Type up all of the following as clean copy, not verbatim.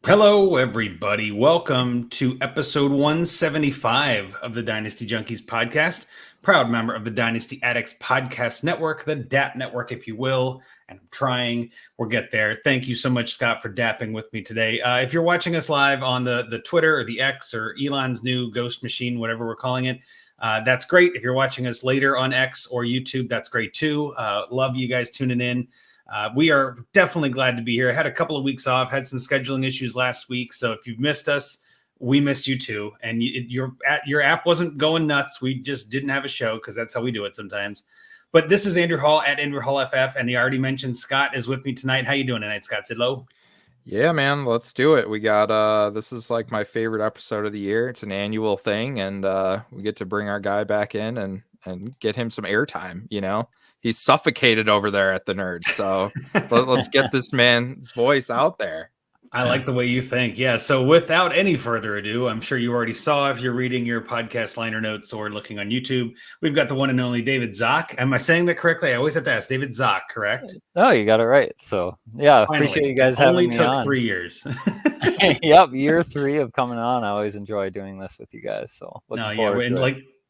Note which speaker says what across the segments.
Speaker 1: Hello, everybody. Welcome to episode 175 of the Dynasty Junkies podcast. Proud member of the Dynasty Addicts Podcast Network, the DAP network, if you will. And I'm trying. We'll get there. Thank you so much, Scott, for dapping with me today. If you're watching us live on the Twitter or the X or Elon's new ghost machine, whatever we're calling it, that's great. If you're watching us later on X or YouTube, that's great too. Love you guys tuning in. We are definitely glad to be here. I had a couple of weeks off, had some scheduling issues last week. So if you've missed us, we missed you too. And your app wasn't going nuts. We just didn't have a show because that's how we do it sometimes. But this is Andrew Hall at Andrew Hall FF. And the already mentioned Scott is with me tonight. How you doing tonight, Scott Sidlow?
Speaker 2: Yeah, man, let's do it. We got this is like my favorite episode of the year. It's an annual thing, and we get to bring our guy back in and get him some airtime, you know. He's suffocated over there at the Nerd. So let's get this man's voice out there.
Speaker 1: I like the way you think. Yeah. So without any further ado, I'm sure you already saw if you're reading your podcast liner notes or looking on YouTube, we've got the one and only David Zock. Am I saying that correctly? I always have to ask. David Zock, correct?
Speaker 3: Oh, you got it right. So yeah,
Speaker 1: Finally.
Speaker 3: appreciate you guys
Speaker 1: Only
Speaker 3: having me on.
Speaker 1: took 3 years.
Speaker 3: Yep, year 3 of coming on. I always enjoy doing this with you guys. So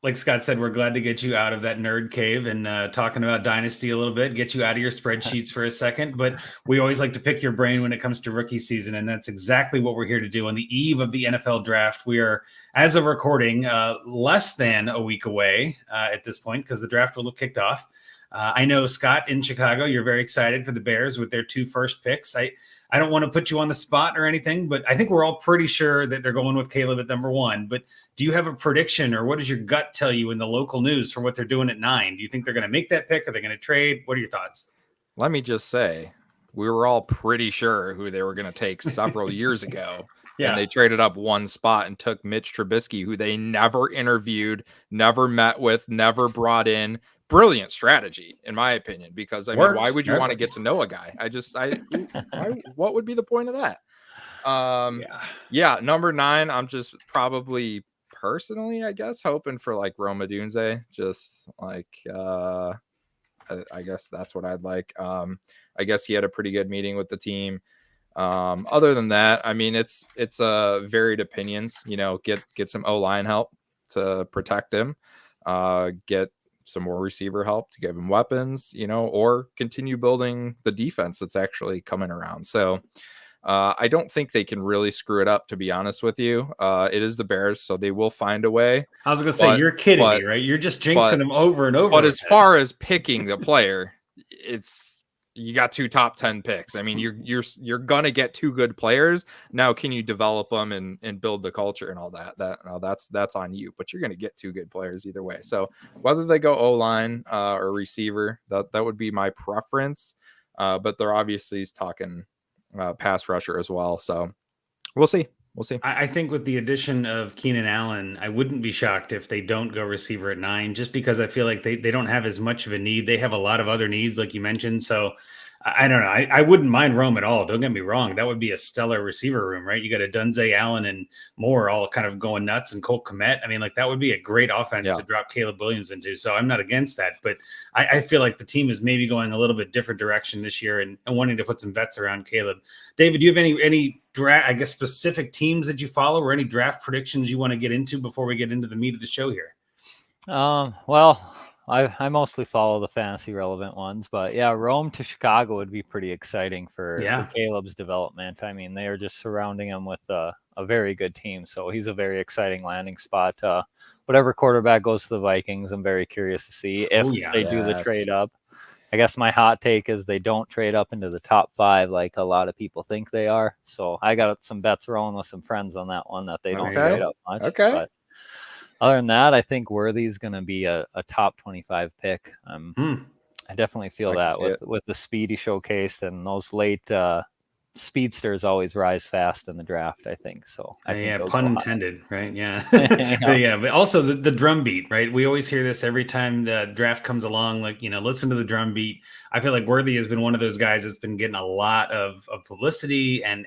Speaker 1: like Scott said, we're glad to get you out of that nerd cave and talking about Dynasty a little bit, get you out of your spreadsheets for a second. But we always like to pick your brain when it comes to rookie season. And that's exactly what we're here to do on the eve of the NFL draft. We are, as of recording, less than a week away at this point because the draft will have kicked off. I know, Scott, in Chicago, you're very excited for the Bears with their 2 first picks. I don't want to put you on the spot or anything, but I think we're all pretty sure that they're going with Caleb at number 1. But do you have a prediction, or what does your gut tell you in the local news for what they're doing at 9? Do you think they're going to make that pick? Are they going to trade? What are your thoughts?
Speaker 2: Let me just say, we were all pretty sure who they were going to take several years ago. Yeah. And they traded up 1 spot and took Mitch Trubisky, who they never interviewed, never met with, never brought in. Brilliant strategy, in my opinion, because I mean, why would you want to get to know a guy? What would be the point of that? Yeah, number 9, I'm just probably personally, I guess, hoping for like Rome Odunze, just like I guess that's what I'd like. I guess he had a pretty good meeting with the team. Other than that, I mean, it's varied opinions. You know, get some O-line help to protect him. Get some more receiver help to give him weapons, you know, or continue building the defense that's actually coming around. So I don't think they can really screw it up, to be honest with you. It is the Bears, so they will find a way.
Speaker 1: I was going to say, you're kidding me, right? You're just jinxing them over and over.
Speaker 2: But as far as picking the player, you got 2 top 10 picks. I mean, you're gonna get 2 good players. Now, can you develop them and build the culture and all that? That's on you. But you're gonna get 2 good players either way. So whether they go O-line or receiver, that would be my preference. But they're obviously talking pass rusher as well. So we'll see.
Speaker 1: I think with the addition of Keenan Allen, I wouldn't be shocked if they don't go receiver at 9, just because I feel like they don't have as much of a need. They have a lot of other needs, like you mentioned. So I don't know. I wouldn't mind Rome at all. Don't get me wrong. That would be a stellar receiver room, right? You got a Dunze, Allen, and Moore all kind of going nuts, and Colt Kmet. I mean, like, that would be a great offense to drop Caleb Williams into. So I'm not against that. But I feel like the team is maybe going a little bit different direction this year and wanting to put some vets around Caleb. David, do you have any draft, I guess, specific teams that you follow, or any draft predictions you want to get into before we get into the meat of the show here?
Speaker 3: Well, I mostly follow the fantasy relevant ones, but yeah, Rome to Chicago would be pretty exciting for Caleb's development. I mean, they are just surrounding him with a very good team, so he's a very exciting landing spot. Whatever quarterback goes to the Vikings, I'm very curious to see if they do the trade up. I guess my hot take is they don't trade up into the top 5 like a lot of people think they are. So I got some bets rolling with some friends on that one that they don't trade up much.
Speaker 2: Okay.
Speaker 3: But other than that, I think Worthy's going to be a top 25 pick. I definitely feel that with the speed he showcased, and those late speedsters always rise fast in the draft, I think. So I think
Speaker 1: pun intended, right? Yeah. Yeah. But also the drum beat, right? We always hear this every time the draft comes along, like, you know, listen to the drum beat. I feel like Worthy has been one of those guys that's been getting a lot of publicity and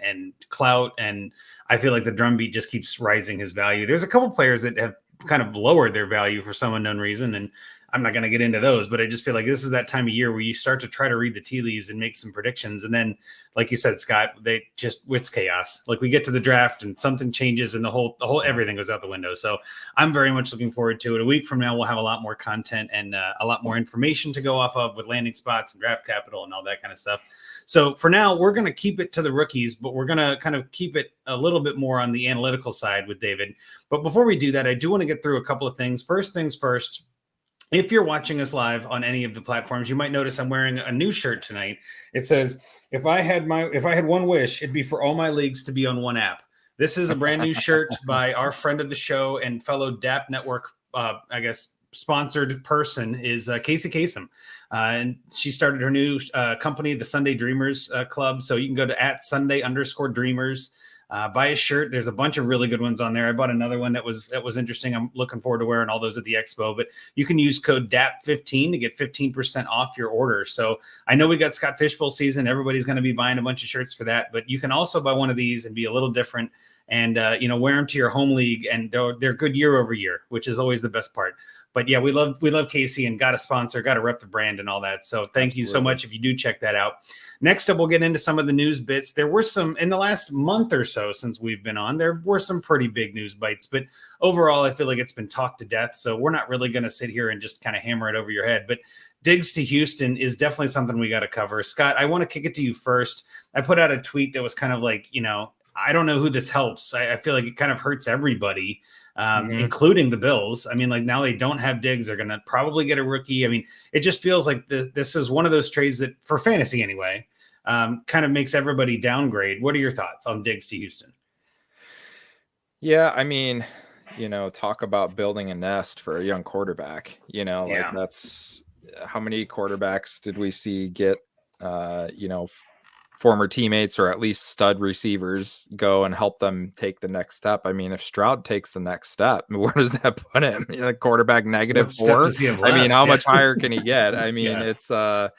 Speaker 1: clout. And I feel like the drum beat just keeps rising his value. There's a couple players that have kind of lowered their value for some unknown reason. And I'm not going to get into those, but I just feel like this is that time of year where you start to try to read the tea leaves and make some predictions. And then, like you said, Scott, it's chaos. Like we get to the draft and something changes and the whole everything goes out the window. So I'm very much looking forward to it. A week from now, we'll have a lot more content and a lot more information to go off of with landing spots and draft capital and all that kind of stuff. So for now, we're going to keep it to the rookies, but we're going to kind of keep it a little bit more on the analytical side with David. But before we do that, I do want to get through a couple of things. First things first. If you're watching us live on any of the platforms, you might notice I'm wearing a new shirt tonight. It says, if I had one wish, it'd be for all my leagues to be on one app. This is a brand new shirt by our friend of the show and fellow DAP Network, sponsored person is Casey Kasem. And she started her new company, the Sunday Dreamers Club. So you can go to @Sunday_Dreamers. Buy a shirt. There's a bunch of really good ones on there. I bought another one that was interesting. I'm looking forward to wearing all those at the expo, but you can use code DAP15 to get 15% off your order. So I know we got Scott Fishbowl season. Everybody's going to be buying a bunch of shirts for that, but you can also buy one of these and be a little different and, wear them to your home league, and they're good year over year, which is always the best part. But yeah, we love Casey and got a sponsor, got to rep the brand and all that. So thank you so much if you do check that out. Next up, we'll get into some of the news bits. There were some in the last month or so since we've been on. There were some pretty big news bites, but overall, I feel like it's been talked to death. So we're not really going to sit here and just kind of hammer it over your head. But Diggs to Houston is definitely something we got to cover. Scott, I want to kick it to you first. I put out a tweet that was kind of like, I don't know who this helps. I feel like it kind of hurts everybody. Including the Bills. I mean, like now they don't have Diggs. They're going to probably get a rookie. I mean, it just feels like this is one of those trades that, for fantasy anyway, kind of makes everybody downgrade. What are your thoughts on Diggs to Houston?
Speaker 2: Yeah, I mean, talk about building a nest for a young quarterback. Like that's how many quarterbacks did we see get, former teammates or at least stud receivers go and help them take the next step. I mean, if Stroud takes the next step, where does that put him? Quarterback -4. I mean, how much higher can he get? I mean, it's so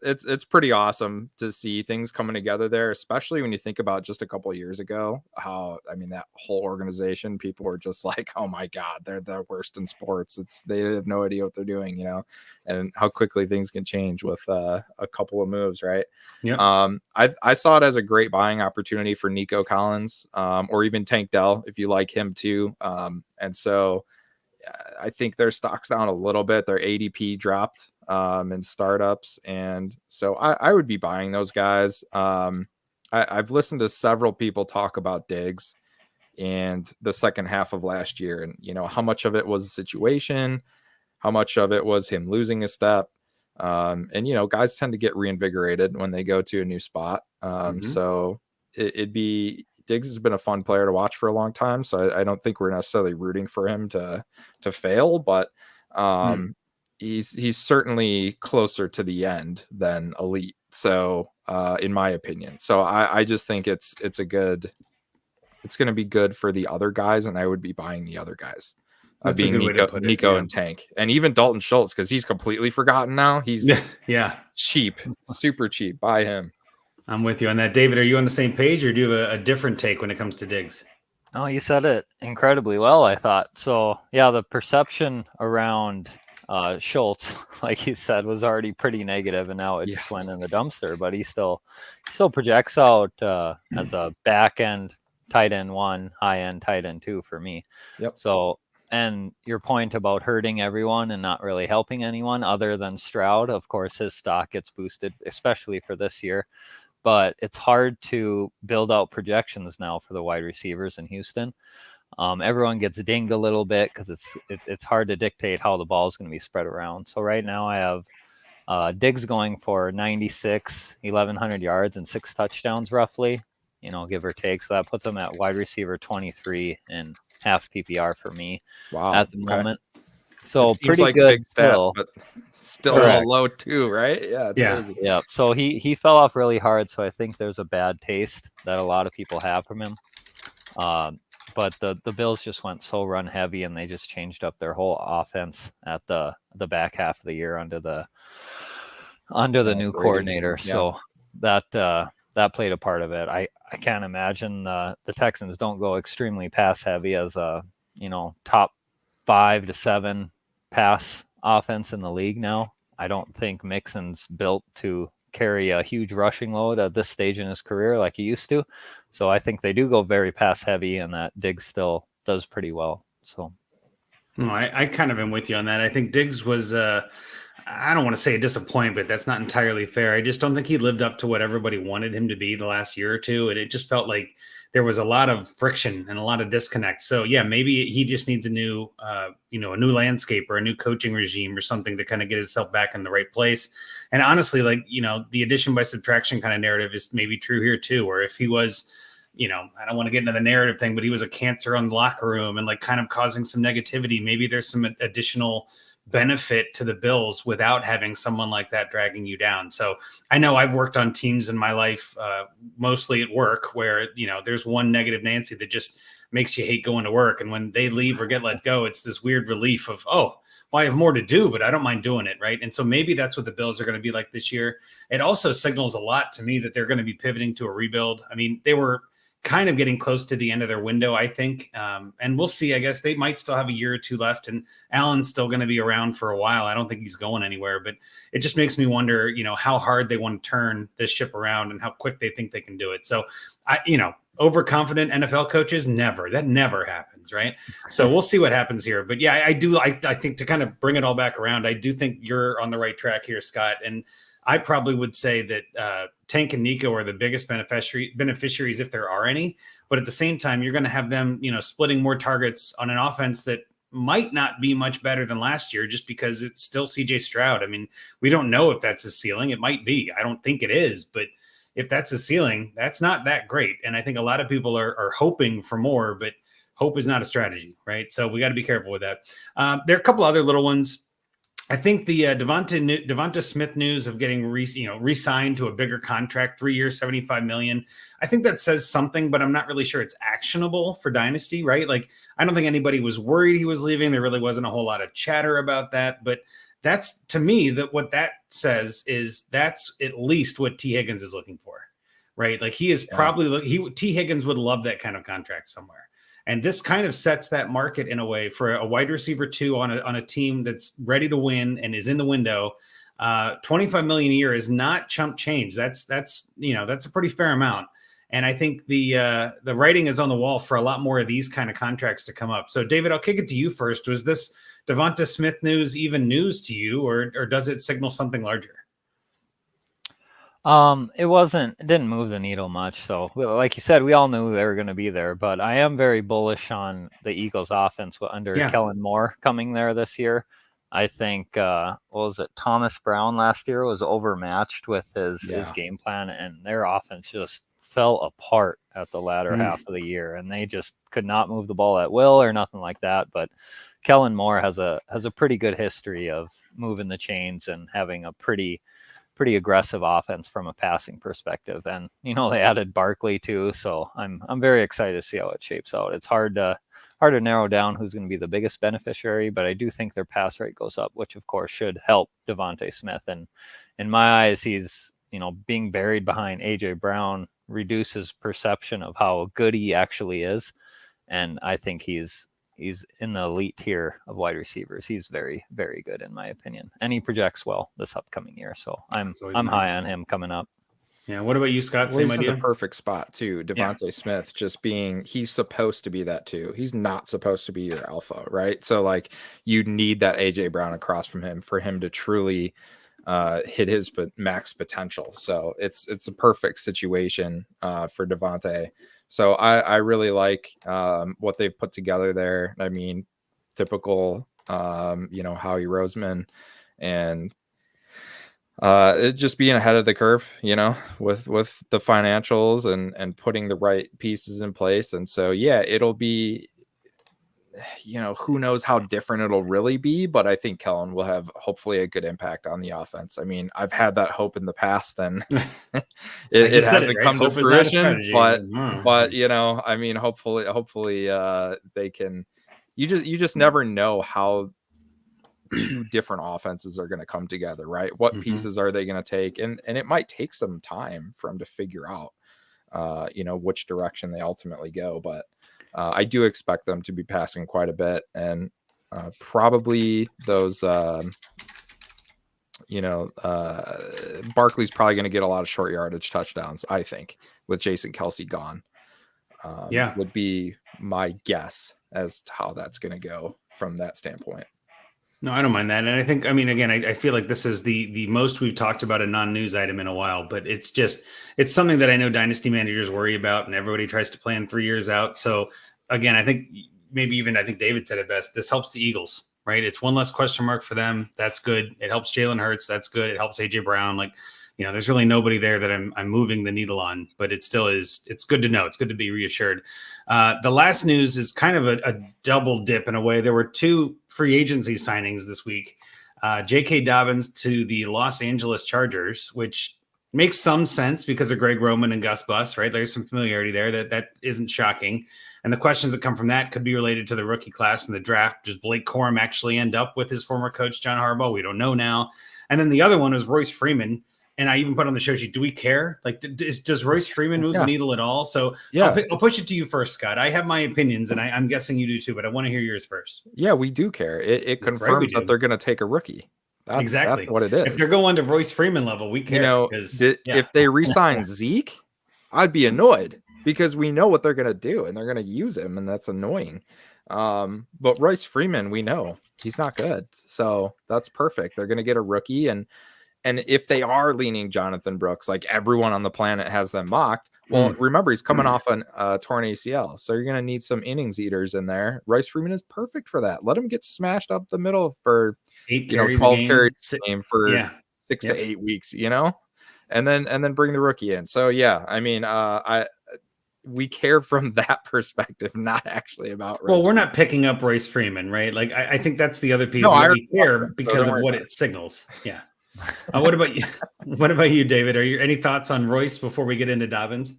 Speaker 2: it's pretty awesome to see things coming together there, especially when you think about just a couple of years ago, how, I mean, that whole organization, people were just like, oh my God, they're the worst in sports. They have no idea what they're doing, and how quickly things can change with a couple of moves. Right. Yeah. I saw it as a great buying opportunity for Nico Collins, or even Tank Dell, if you like him too. And so I think their stock's down a little bit. Their ADP dropped in startups. And so I would be buying those guys. I've listened to several people talk about Diggs and the second half of last year, and how much of it was a situation, how much of it was him losing a step. And guys tend to get reinvigorated when they go to a new spot. So it'd be, Diggs has been a fun player to watch for a long time. So I don't think we're necessarily rooting for him to fail, but he's certainly closer to the end than elite. So in my opinion, so I just think it's going to be good for the other guys, and I would be buying the other guys. Being Nico and Tank, and even Dalton Schultz, because he's completely forgotten now. He's cheap, super cheap. Buy him.
Speaker 1: I'm with you on that. David, are you on the same page, or do you have a different take when it comes to Diggs?
Speaker 3: Oh, you said it incredibly well, I thought. So yeah, the perception around Schultz, like you said, was already pretty negative, and now it just went in the dumpster. But he still projects out as a back end tight end 1, high end tight end 2 for me.
Speaker 2: Yep.
Speaker 3: So. And your point about hurting everyone and not really helping anyone other than Stroud, of course, his stock gets boosted, especially for this year. But it's hard to build out projections now for the wide receivers in Houston. Everyone gets dinged a little bit because it's hard to dictate how the ball is going to be spread around. So right now I have Diggs going for 96, 1,100 yards and 6 touchdowns roughly, give or take. So that puts him at wide receiver 23 and half PPR for me at the moment. So pretty like good still.
Speaker 2: But still a low too, right? Yeah.
Speaker 3: Crazy. Yeah. So he fell off really hard. So I think there's a bad taste that a lot of people have from him. But the Bills just went so run heavy, and they just changed up their whole offense at the back half of the year under the new coordinator. Yeah. So that played a part of it. I can't imagine the Texans don't go extremely pass heavy as a top 5 to 7 pass offense in the league now. I don't think Mixon's built to carry a huge rushing load at this stage in his career like he used to. So I think they do go very pass heavy, and that Diggs still does pretty well. So
Speaker 1: no, I kind of am with you on that. I think Diggs was I don't want to say a disappointment, but that's not entirely fair. I just don't think he lived up to what everybody wanted him to be the last year or two. And it just felt like there was a lot of friction and a lot of disconnect. So yeah, maybe he just needs a new, a new landscape or a new coaching regime or something to kind of get himself back in the right place. And honestly, like, the addition by subtraction kind of narrative is maybe true here too. Or if he was, I don't want to get into the narrative thing, but he was a cancer on the locker room and like kind of causing some negativity. Maybe there's some additional benefit to the Bills without having someone like that dragging you down. So I know I've worked on teams in my life, mostly at work, where, there's one negative Nancy that just makes you hate going to work. And when they leave or get let go, it's this weird relief of, oh, well, I have more to do, but I don't mind doing it. Right. And so maybe that's what the Bills are going to be like this year. It also signals a lot to me that they're going to be pivoting to a rebuild. I mean, they were kind of getting close to the end of their window, I think. And we'll see. I guess they might still have a year or two left, and Allen's still going to be around for a while. I don't think he's going anywhere, but it just makes me wonder, how hard they want to turn this ship around and how quick they think they can do it. So overconfident NFL coaches, that never happens. Right. So we'll see what happens here. But yeah, I think to kind of bring it all back around, I do think you're on the right track here, Scott. And I probably would say that Tank and Nico are the biggest beneficiaries if there are any. But at the same time, you're going to have them, splitting more targets on an offense that might not be much better than last year just because it's still CJ Stroud. I mean, we don't know if that's his ceiling. It might be. I don't think it is. But if that's his ceiling, that's not that great. And I think a lot of people are hoping for more, but hope is not a strategy, right? So we got to be careful with that. There are a couple other little ones. I think the Devonta Smith news of getting re-signed to a bigger contract, 3 years, $75 million. I think that says something, but I'm not really sure it's actionable for Dynasty, right? Like, I don't think anybody was worried he was leaving. There really wasn't a whole lot of chatter about that, but that's, to me, that what that says is that's at least what T. Higgins is looking for, right? Like, he is probably T. Higgins would love that kind of contract somewhere. And this kind of sets that market in a way for a wide receiver 2 on a team that's ready to win and is in the window. $25 million a year is not chump change. That's a pretty fair amount. And I think the writing is on the wall for a lot more of these kind of contracts to come up. So David, I'll kick it to you first. Was this Devonta Smith news even news to you, or does it signal something larger?
Speaker 3: It didn't move the needle much. So like you said, we all knew they were going to be there, but I am very bullish on the Eagles offense under Kellen Moore coming there this year. I think, what was it? Thomas Brown last year was overmatched with his game plan, and their offense just fell apart at the latter half of the year, and they just could not move the ball at will or nothing like that. But Kellen Moore has a pretty good history of moving the chains and having a pretty aggressive offense from a passing perspective. And, they added Barkley too. So I'm very excited to see how it shapes out. It's hard to narrow down who's going to be the biggest beneficiary, but I do think their pass rate goes up, which of course should help Devonta Smith. And in my eyes, he's, being buried behind AJ Brown reduces perception of how good he actually is. And I think he's in the elite tier of wide receivers. He's very, very good in my opinion. And he projects well this upcoming year. So I'm high on him coming up.
Speaker 1: Yeah. What about you, Scott?
Speaker 2: Same idea. The perfect spot too. Devonta Smith just he's supposed to be that too. He's not supposed to be your alpha, right? So like you need that AJ Brown across from him for him to truly hit his max potential. So it's a perfect situation for Devonta. So I really like what they've put together there. I mean, typical, Howie Roseman, and it just being ahead of the curve, with the financials and putting the right pieces in place. And so, yeah, it'll be, who knows how different it'll really be, but I think Kellen will have hopefully a good impact on the offense. I mean, I've had that hope in the past, and it hasn't come to fruition, but I mean, hopefully they can, you just never know how two different offenses are going to come together, right? What pieces are they going to take? And it might take some time for them to figure out, which direction they ultimately go, but I do expect them to be passing quite a bit, and Probably those, Barkley's probably going to get a lot of short yardage touchdowns, I think, with Jason Kelce gone. Would be my guess as to how that's going to go from that standpoint.
Speaker 1: No, I don't mind that. And I think, I mean, again, I feel like this is the most we've talked about a non-news item in a while, but it's something that I know dynasty managers worry about and everybody tries to plan 3 years out. So again, I think I think David said it best. This helps the Eagles, right? It's one less question mark for them. That's good. It helps Jalen Hurts. That's good. It helps AJ Brown. Like, there's really nobody there that I'm moving the needle on, but it still is. It's good to know. It's good to be reassured. The last news is kind of a double dip in a way. There were 2 free agency signings this week. J.K. Dobbins to the Los Angeles Chargers, which makes some sense because of Greg Roman and Gus Bus, right? There's some familiarity there that isn't shocking. And the questions that come from that could be related to the rookie class and the draft. Does Blake Corum actually end up with his former coach, John Harbaugh? We don't know now. And then the other one is Royce Freeman. And I even put on the show sheet, do we care? Like, does Royce Freeman move the needle at all? So I'll push it to you first, Scott. I have my opinions, and I'm guessing you do too, but I want to hear yours first.
Speaker 2: Yeah, we do care. It confirms that they're going to take a rookie.
Speaker 1: Exactly.
Speaker 2: That's what it is.
Speaker 1: If they're going to Royce Freeman level, we care.
Speaker 2: If they re-sign Zeke, I'd be annoyed because we know what they're going to do, and they're going to use him, and that's annoying. But Royce Freeman, we know he's not good. So that's perfect. They're going to get a rookie, and if they are leaning Jonathan Brooks, like everyone on the planet has them mocked, well, remember, he's coming off a torn ACL. So you're going to need some innings eaters in there. Royce Freeman is perfect for that. Let him get smashed up the middle for 12 carries a game for 6 to 8 weeks, and then bring the rookie in. So, yeah, I mean, we care from that perspective, not actually about Royce
Speaker 1: we're not picking up Royce Freeman, right? Like, I think that's the other piece that we care because of what it signals. Yeah. What about you? What about you, David? Are you any thoughts on Royce before we get into Dobbins?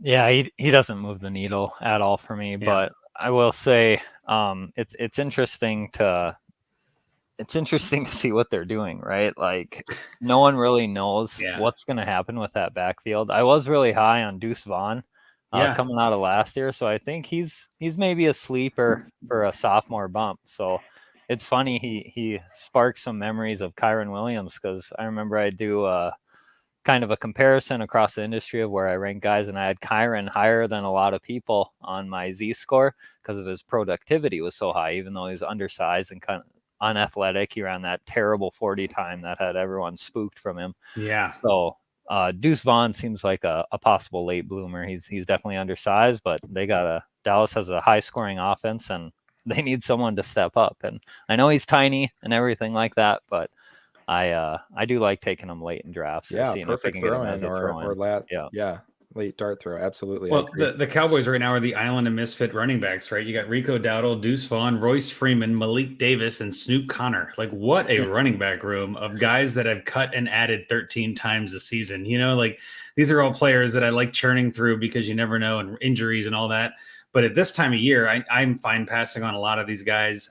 Speaker 3: Yeah, he doesn't move the needle at all for me, but I will say it's interesting to see what they're doing, right? Like, no one really knows what's going to happen with that backfield. I was really high on Deuce Vaughn coming out of last year, so I think he's maybe a sleeper for a sophomore bump. So it's funny, he sparked some memories of Kyron Williams, because I remember I do kind of a comparison across the industry of where I rank guys, and I had Kyron higher than a lot of people on my Z-score because of his productivity was so high, even though he was undersized and kind of unathletic. He ran that terrible 40 time that had everyone spooked from him.
Speaker 1: Yeah.
Speaker 3: So Deuce Vaughn seems like a possible late bloomer. He's definitely undersized, but Dallas has a high scoring offense, and they need someone to step up. And I know he's tiny and everything like that, but I do like taking him late in drafts.
Speaker 2: Yeah,
Speaker 3: seeing
Speaker 2: perfect
Speaker 3: if I can get him as a
Speaker 2: throw-in. Late dart throw. Absolutely.
Speaker 1: Well, the Cowboys right now are the island of misfit running backs, right? You got Rico Dowdle, Deuce Vaughn, Royce Freeman, Malik Davis, and Snoop Connor. Like, what a running back room of guys that I've cut and added 13 times this season. Like, these are all players that I like churning through because you never know, and injuries and all that. But at this time of year, I'm fine passing on a lot of these guys.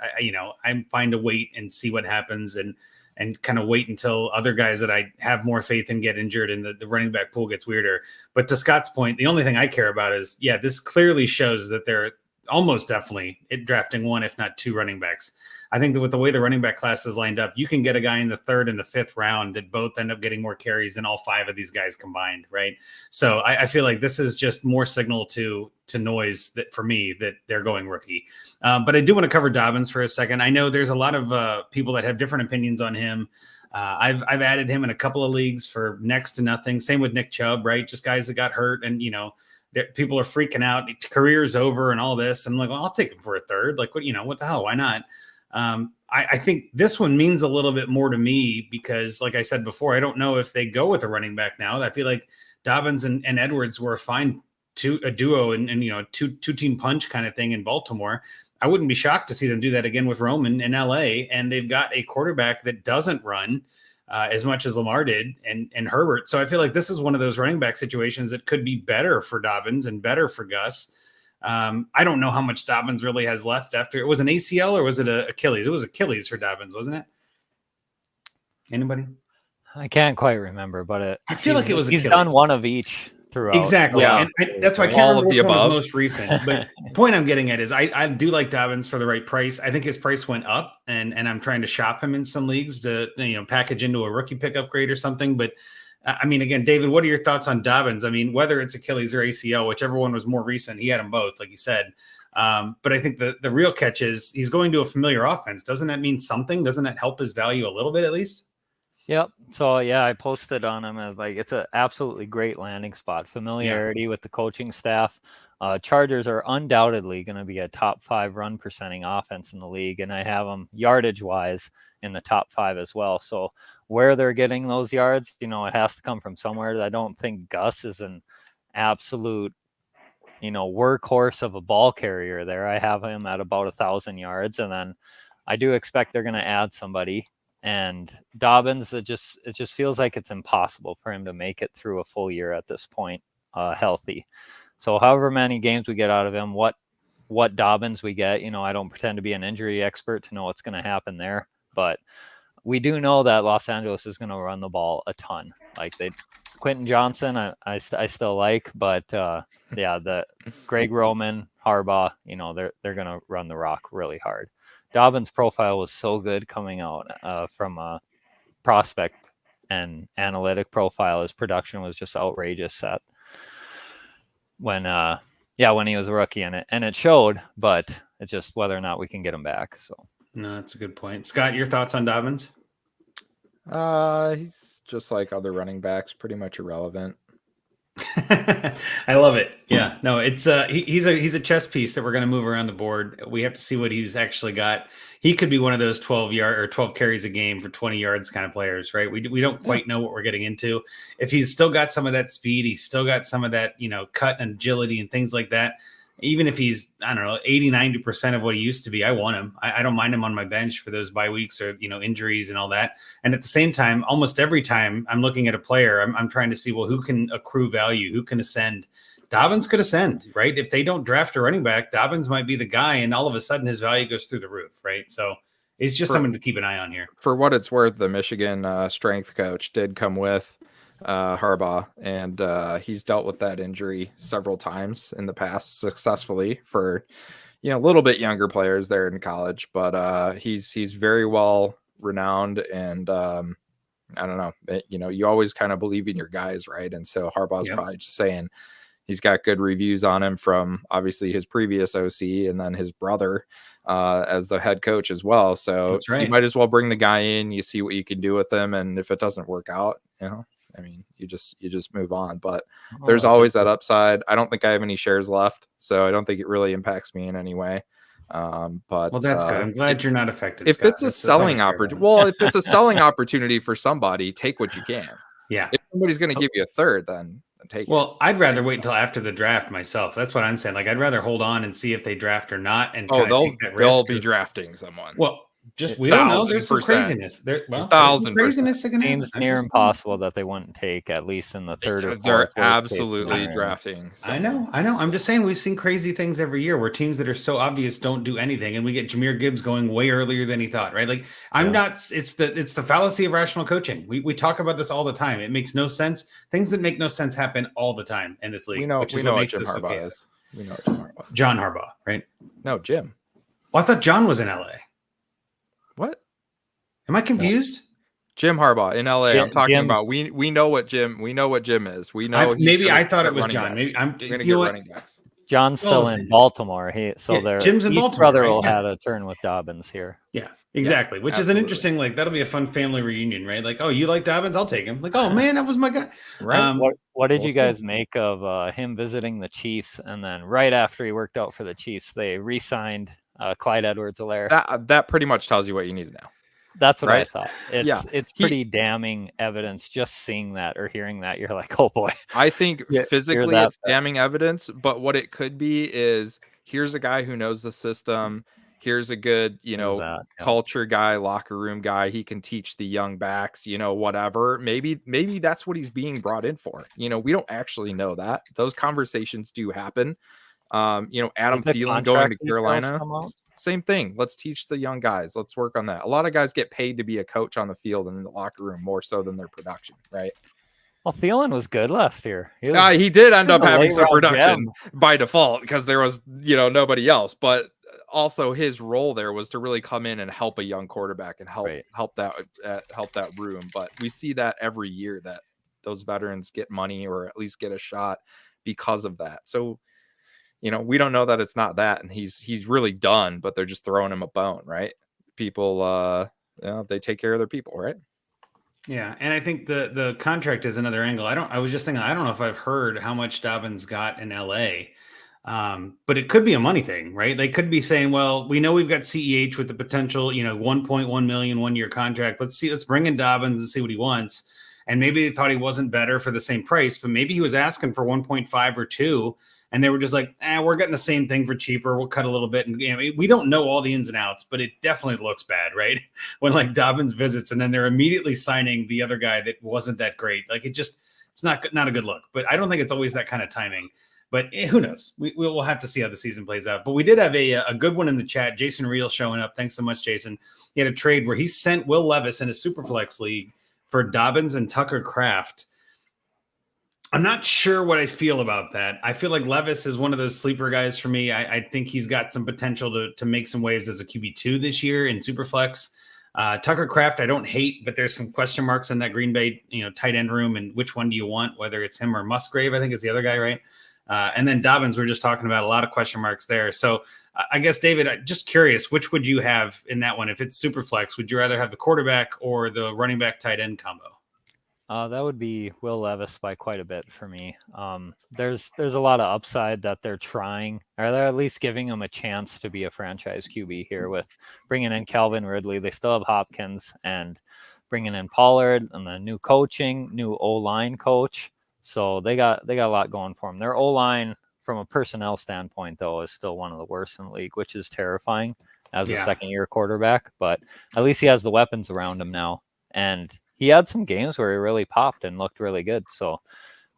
Speaker 1: I'm fine to wait and see what happens and kind of wait until other guys that I have more faith in get injured and the running back pool gets weirder. But to Scott's point, the only thing I care about is, this clearly shows that they're almost definitely drafting one, if not two running backs. I think that with the way the running back class is lined up, you can get a guy in the 3rd and the 5th round that both end up getting more carries than all 5 of these guys combined, right? So I feel like this is just more signal to noise that for me that they're going rookie. But I do want to cover Dobbins for a second. I know there's a lot of people that have different opinions on him. I've added him in a couple of leagues for next to nothing. Same with Nick Chubb, right? Just guys that got hurt and people are freaking out. Career's over and all this. I'm like, well, I'll take him for a 3rd. Like, what the hell? Why not? I think this one means a little bit more to me because, like I said before, I don't know if they go with a running back now. I feel like Dobbins and Edwards were fine a duo and two-team punch kind of thing in Baltimore. I wouldn't be shocked to see them do that again with Roman in LA. And they've got a quarterback that doesn't run as much as Lamar did and Herbert. So I feel like this is one of those running back situations that could be better for Dobbins and better for Gus. I don't know how much Dobbins really has left after. It was an ACL or was it a Achilles? It was Achilles for Dobbins, wasn't it? Anybody?
Speaker 3: I can't quite remember, but
Speaker 1: I feel like it was
Speaker 3: he's
Speaker 1: Achilles.
Speaker 3: done one of each throughout.
Speaker 1: Exactly.
Speaker 2: Yeah.
Speaker 1: And that's why I can't remember which one was most recent. But the point I'm getting at is I do like Dobbins for the right price. I think his price went up, and I'm trying to shop him in some leagues to package into a rookie pick upgrade or something. But I mean, again, David, what are your thoughts on Dobbins? I mean, whether it's Achilles or ACL, whichever one was more recent, he had them both, like you said. But I think the real catch is he's going to a familiar offense. Doesn't that mean something? Doesn't that help his value a little bit at least?
Speaker 3: Yep. So yeah, I posted on him as like it's an absolutely great landing spot. Familiarity with the coaching staff. Chargers are undoubtedly going to be a top 5 run percenting offense in the league, and I have them yardage wise in the top 5 as well. So where they're getting those yards, it has to come from somewhere. I don't think Gus is an absolute workhorse of a ball carrier there. I have him at about 1,000 yards, and then I do expect they're going to add somebody. And Dobbins, it just feels like it's impossible for him to make it through a full year at this point, healthy. So however many games we get out of him, what Dobbins we get, I don't pretend to be an injury expert to know what's going to happen there, but we do know that Los Angeles is going to run the ball a ton. Like Quentin Johnson, I still like, but the Greg Roman, Harbaugh, they're going to run the rock really hard. Dobbins' profile was so good coming out from a prospect and analytic profile. His production was just outrageous when he was a rookie, and it showed, but it's just whether or not we can get him back. So
Speaker 1: no, that's a good point. Scott, your thoughts on Dobbins?
Speaker 2: He's just like other running backs, pretty much irrelevant.
Speaker 1: I love it. Yeah, no, it's he's a chess piece that we're going to move around the board. We have to see what he's actually got. He could be one of those 12 carries a game for 20 yards kind of players, right? We don't quite know what we're getting into. If he's still got some of that speed, he's still got some of that, cut and agility and things like that. Even if he's, 80, 90% of what he used to be, I want him. I don't mind him on my bench for those bye weeks or, injuries and all that. And at the same time, almost every time I'm looking at a player, I'm trying to see, well, who can accrue value? Who can ascend? Dobbins could ascend, right? If they don't draft a running back, Dobbins might be the guy. And all of a sudden his value goes through the roof, right? So it's just someone to keep an eye on here.
Speaker 2: For what it's worth, the Michigan strength coach did come with Harbaugh, and he's dealt with that injury several times in the past successfully for a little bit younger players there in college, but he's very well renowned, and I don't know, you always kind of believe in your guys, right? And so Harbaugh's probably just saying he's got good reviews on him from obviously his previous OC and then his brother as the head coach as well. So you might as well bring the guy in, you see what you can do with him, and if it doesn't work out, you just move on. But there's always that upside. I don't think I have any shares left, so I don't think it really impacts me in any way. But
Speaker 1: that's good. I'm glad you're not affected.
Speaker 2: If it's a selling opportunity, if it's a selling opportunity for somebody, take what you can.
Speaker 1: Yeah.
Speaker 2: If somebody's going to give you a third, then take it.
Speaker 1: Well, I'd rather wait until after the draft myself. That's what I'm saying. Like, I'd rather hold on and see if they draft or not, and
Speaker 2: they'll
Speaker 1: take that risk.
Speaker 2: They'll be drafting someone.
Speaker 1: Well, we don't know. There's some craziness. There's some craziness that can happen.
Speaker 3: Seems near impossible that they wouldn't take at least in the third or fourth.
Speaker 2: They're absolutely drafting.
Speaker 1: Someone. I know. I'm just saying we've seen crazy things every year where teams that are so obvious don't do anything, and we get Jahmyr Gibbs going way earlier than he thought. Right? Like it's the fallacy of rational coaching. We talk about this all the time. It makes no sense. Things that make no sense happen all the time in this league.
Speaker 2: We know what Jim Harbaugh is. We know what Jim Harbaugh is.
Speaker 1: John Harbaugh, right?
Speaker 2: No, Jim.
Speaker 1: Well, I thought John was in LA.
Speaker 2: What?
Speaker 1: Am I confused?
Speaker 2: Jim Harbaugh in LA. I'm talking about we know what Jim is. We know
Speaker 1: I thought it was John. Maybe I'm
Speaker 2: going to get running backs.
Speaker 3: John's still in Baltimore.
Speaker 1: Jim's in Baltimore.
Speaker 3: Brother will have a turn with Dobbins here.
Speaker 1: Yeah, exactly. Which is an interesting, that'll be a fun family reunion, right? Like, oh, you like Dobbins? I'll take him. Like, oh man, that was my guy.
Speaker 3: Right. What did you guys make of him visiting the Chiefs, and then right after he worked out for the Chiefs, they re-signed Clyde Edwards-Helaire?
Speaker 2: That pretty much tells you what you need to know.
Speaker 3: That's what I saw. It's pretty damning evidence. Just seeing that or hearing that, you're like, oh boy.
Speaker 2: I think physically it's damning evidence, but what it could be is here's a guy who knows the system. Here's a good, culture guy, locker room guy. He can teach the young backs, whatever. Maybe that's what he's being brought in for. We don't actually know that. Those conversations do happen. Adam Thielen going to Carolina, same thing. Let's teach the young guys. Let's work on that. A lot of guys get paid to be a coach on the field and in the locker room more so than their production, right?
Speaker 3: Well, Thielen was good last year.
Speaker 2: He did end up having some production
Speaker 3: gem
Speaker 2: by default because there was, nobody else. But also his role there was to really come in and help a young quarterback and help that room. But we see that every year that those veterans get money or at least get a shot because of that. So, we don't know that it's not that, and he's really done, but they're just throwing him a bone, right? People, they take care of their people, right?
Speaker 1: Yeah, and I think the contract is another angle. I was just thinking, I don't know if I've heard how much Dobbins got in LA, but it could be a money thing, right? They could be saying, well, we know we've got CEH with the potential, 1.1 million 1-year contract. Let's bring in Dobbins and see what he wants. And maybe they thought he wasn't better for the same price, but maybe he was asking for 1.5 or 2. And they were just like, we're getting the same thing for cheaper. We'll cut a little bit. And we don't know all the ins and outs, but it definitely looks bad, right? When like Dobbins visits and then they're immediately signing the other guy that wasn't that great. Like it's not a good look. But I don't think it's always that kind of timing. But who knows? We'll have to see how the season plays out. But we did have a good one in the chat. Jason Reel showing up. Thanks so much, Jason. He had a trade where he sent Will Levis in a Superflex league for Dobbins and Tucker Kraft. I'm not sure what I feel about that. I feel like Levis is one of those sleeper guys for me. I think he's got some potential to make some waves as a QB2 this year in Superflex. Tucker Kraft, I don't hate, but there's some question marks in that Green Bay, tight end room. And which one do you want? Whether it's him or Musgrave, I think is the other guy, right? And then Dobbins, we're just talking about a lot of question marks there. So I guess, David, I'm just curious, which would you have in that one? If it's Superflex, would you rather have the quarterback or the running back tight end combo?
Speaker 3: That would be Will Levis by quite a bit for me. There's a lot of upside that they're trying, or they're at least giving him a chance to be a franchise QB here with bringing in Calvin Ridley. They still have Hopkins and bringing in Pollard and the new coaching, new O-line coach. So they got a lot going for them. Their O-line, from a personnel standpoint, though, is still one of the worst in the league, which is terrifying as a second-year quarterback. But at least he has the weapons around him now, and he had some games where he really popped and looked really good. So,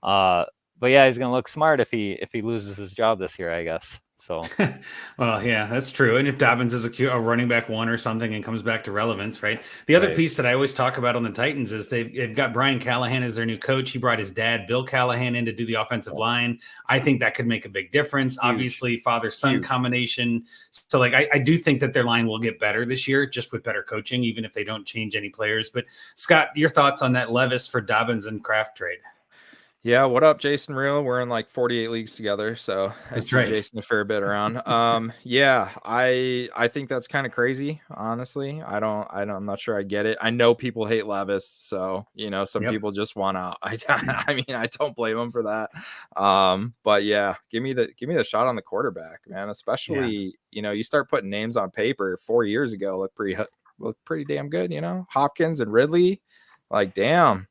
Speaker 3: but yeah, he's going to look smart if he loses his job this year, I guess. So,
Speaker 1: well, yeah, that's true. And if Dobbins is a running back 1 or something and comes back to relevance, right? The other piece that I always talk about on the Titans is they've got Brian Callahan as their new coach. He brought his dad, Bill Callahan, in to do the offensive line. I think that could make a big difference. Huge. Obviously, father-son combination. So, I do think that their line will get better this year, just with better coaching, even if they don't change any players. But Scott, your thoughts on that Levis for Dobbins and Kraft trade?
Speaker 2: Yeah, what up, Jason Reel? We're in like 48 leagues together, so I see Jason a fair bit around. Yeah, I think that's kind of crazy, honestly. I'm not sure I get it. I know people hate Levis, so some people just want out. I mean, I don't blame them for that. But yeah, give me the shot on the quarterback, man. Especially you start putting names on paper 4 years ago look pretty damn good. Hopkins and Ridley, like damn.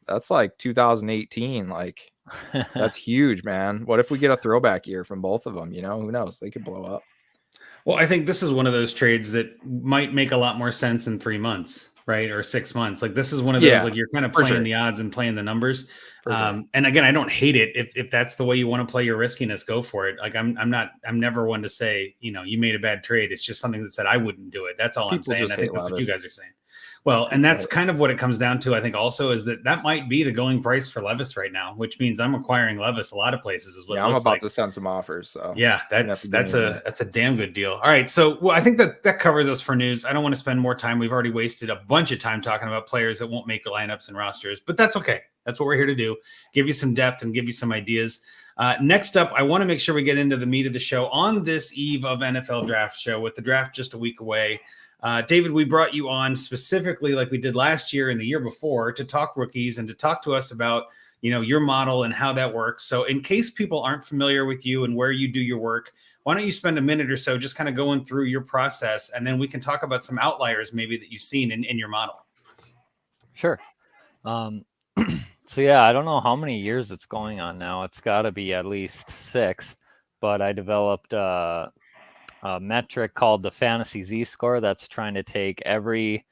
Speaker 2: That's like 2018. Like that's huge, man. What if we get a throwback year from both of them? Who knows? They could blow up.
Speaker 1: Well, I think this is one of those trades that might make a lot more sense in 3 months, right? Or 6 months. Like this is one of those, like you're kind of playing the odds and playing the numbers. And again, I don't hate it. If that's the way you want to play your riskiness, go for it. Like I'm never one to say, you made a bad trade. It's just something that said I wouldn't do it. That's all I'm saying. I think that's what you guys are saying. Well, and that's kind of what it comes down to, I think, also, is that might be the going price for Levis right now, which means I'm acquiring Levis a lot of places. Is what
Speaker 2: I'm about to send some offers. So
Speaker 1: yeah, that's a damn good deal. All right, so I think that covers us for news. I don't want to spend more time. We've already wasted a bunch of time talking about players that won't make lineups and rosters, but that's okay. That's what we're here to do: give you some depth and give you some ideas. Next up, I want to make sure we get into the meat of the show on this eve of NFL Draft Show, with the draft just a week away. David, we brought you on specifically, like we did last year and the year before, to talk rookies and to talk to us about, your model and how that works. So in case people aren't familiar with you and where you do your work, why don't you spend a minute or so just kind of going through your process, and then we can talk about some outliers maybe that you've seen in your model.
Speaker 3: Sure. So yeah, I don't know how many years it's going on now. It's got to be at least 6, but I developed a metric called the Fantasy Z-score that's trying to take every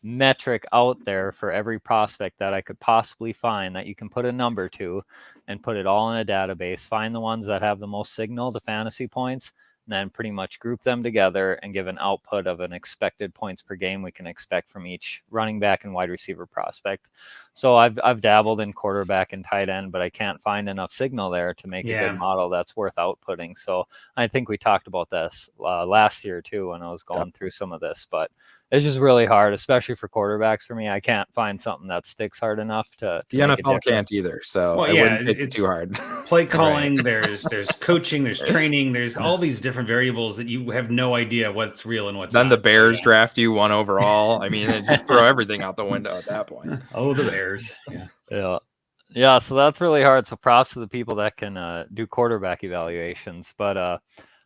Speaker 3: metric out there for every prospect that I could possibly find that you can put a number to, and put it all in a database, find the ones that have the most signal to fantasy points, and then pretty much group them together and give an output of an expected points per game we can expect from each running back and wide receiver prospect. So I've dabbled in quarterback and tight end, but I can't find enough signal there to make a good model that's worth outputting. So I think we talked about this last year too when I was going through some of this, but it's just really hard, especially for quarterbacks. For me, I can't find something that sticks hard enough to
Speaker 2: the NFL can't either. So I wouldn't take it too hard.
Speaker 1: Play calling, there's coaching, there's training, there's all these different variables that you have no idea what's real and what's
Speaker 2: not. Then the Bears
Speaker 1: so,
Speaker 2: draft you 1 overall. I mean, just throw everything out the window at that point.
Speaker 1: Oh, the Bears.
Speaker 3: Yeah. So that's really hard. So props to the people that can do quarterback evaluations, but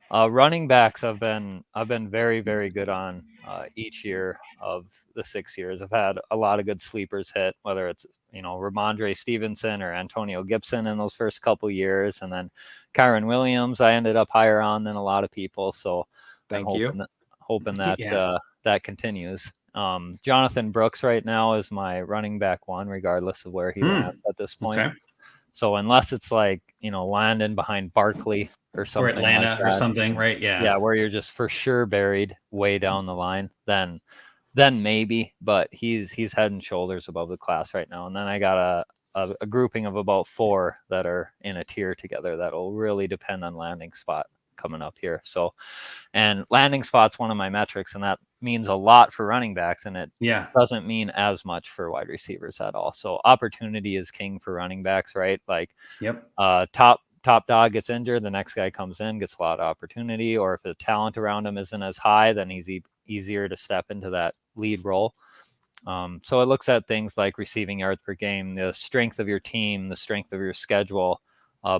Speaker 3: running backs I've been very, very good on each year of the 6 years. I've had a lot of good sleepers hit, whether it's, Ramondre Stevenson or Antonio Gibson in those first couple years. And then Kyron Williams, I ended up higher on than a lot of people. So hoping that that continues. Jonathan Brooks right now is my running back 1, regardless of where he lands at this point. Okay. So unless it's like, landing behind Barkley or something,
Speaker 1: or Atlanta
Speaker 3: like that,
Speaker 1: or something, right? Yeah,
Speaker 3: where you're just for sure buried way down the line, then maybe. But he's head and shoulders above the class right now. And then I got a grouping of about 4 that are in a tier together that'll really depend on landing spot coming up here. So, and landing spot's one of my metrics, and that means a lot for running backs, and it doesn't mean as much for wide receivers at all. So opportunity is king for running backs, right? Like, top dog gets injured, the next guy comes in, gets a lot of opportunity, or if the talent around him isn't as high, then he's easier to step into that lead role. So it looks at things like receiving yards per game, the strength of your team, the strength of your schedule.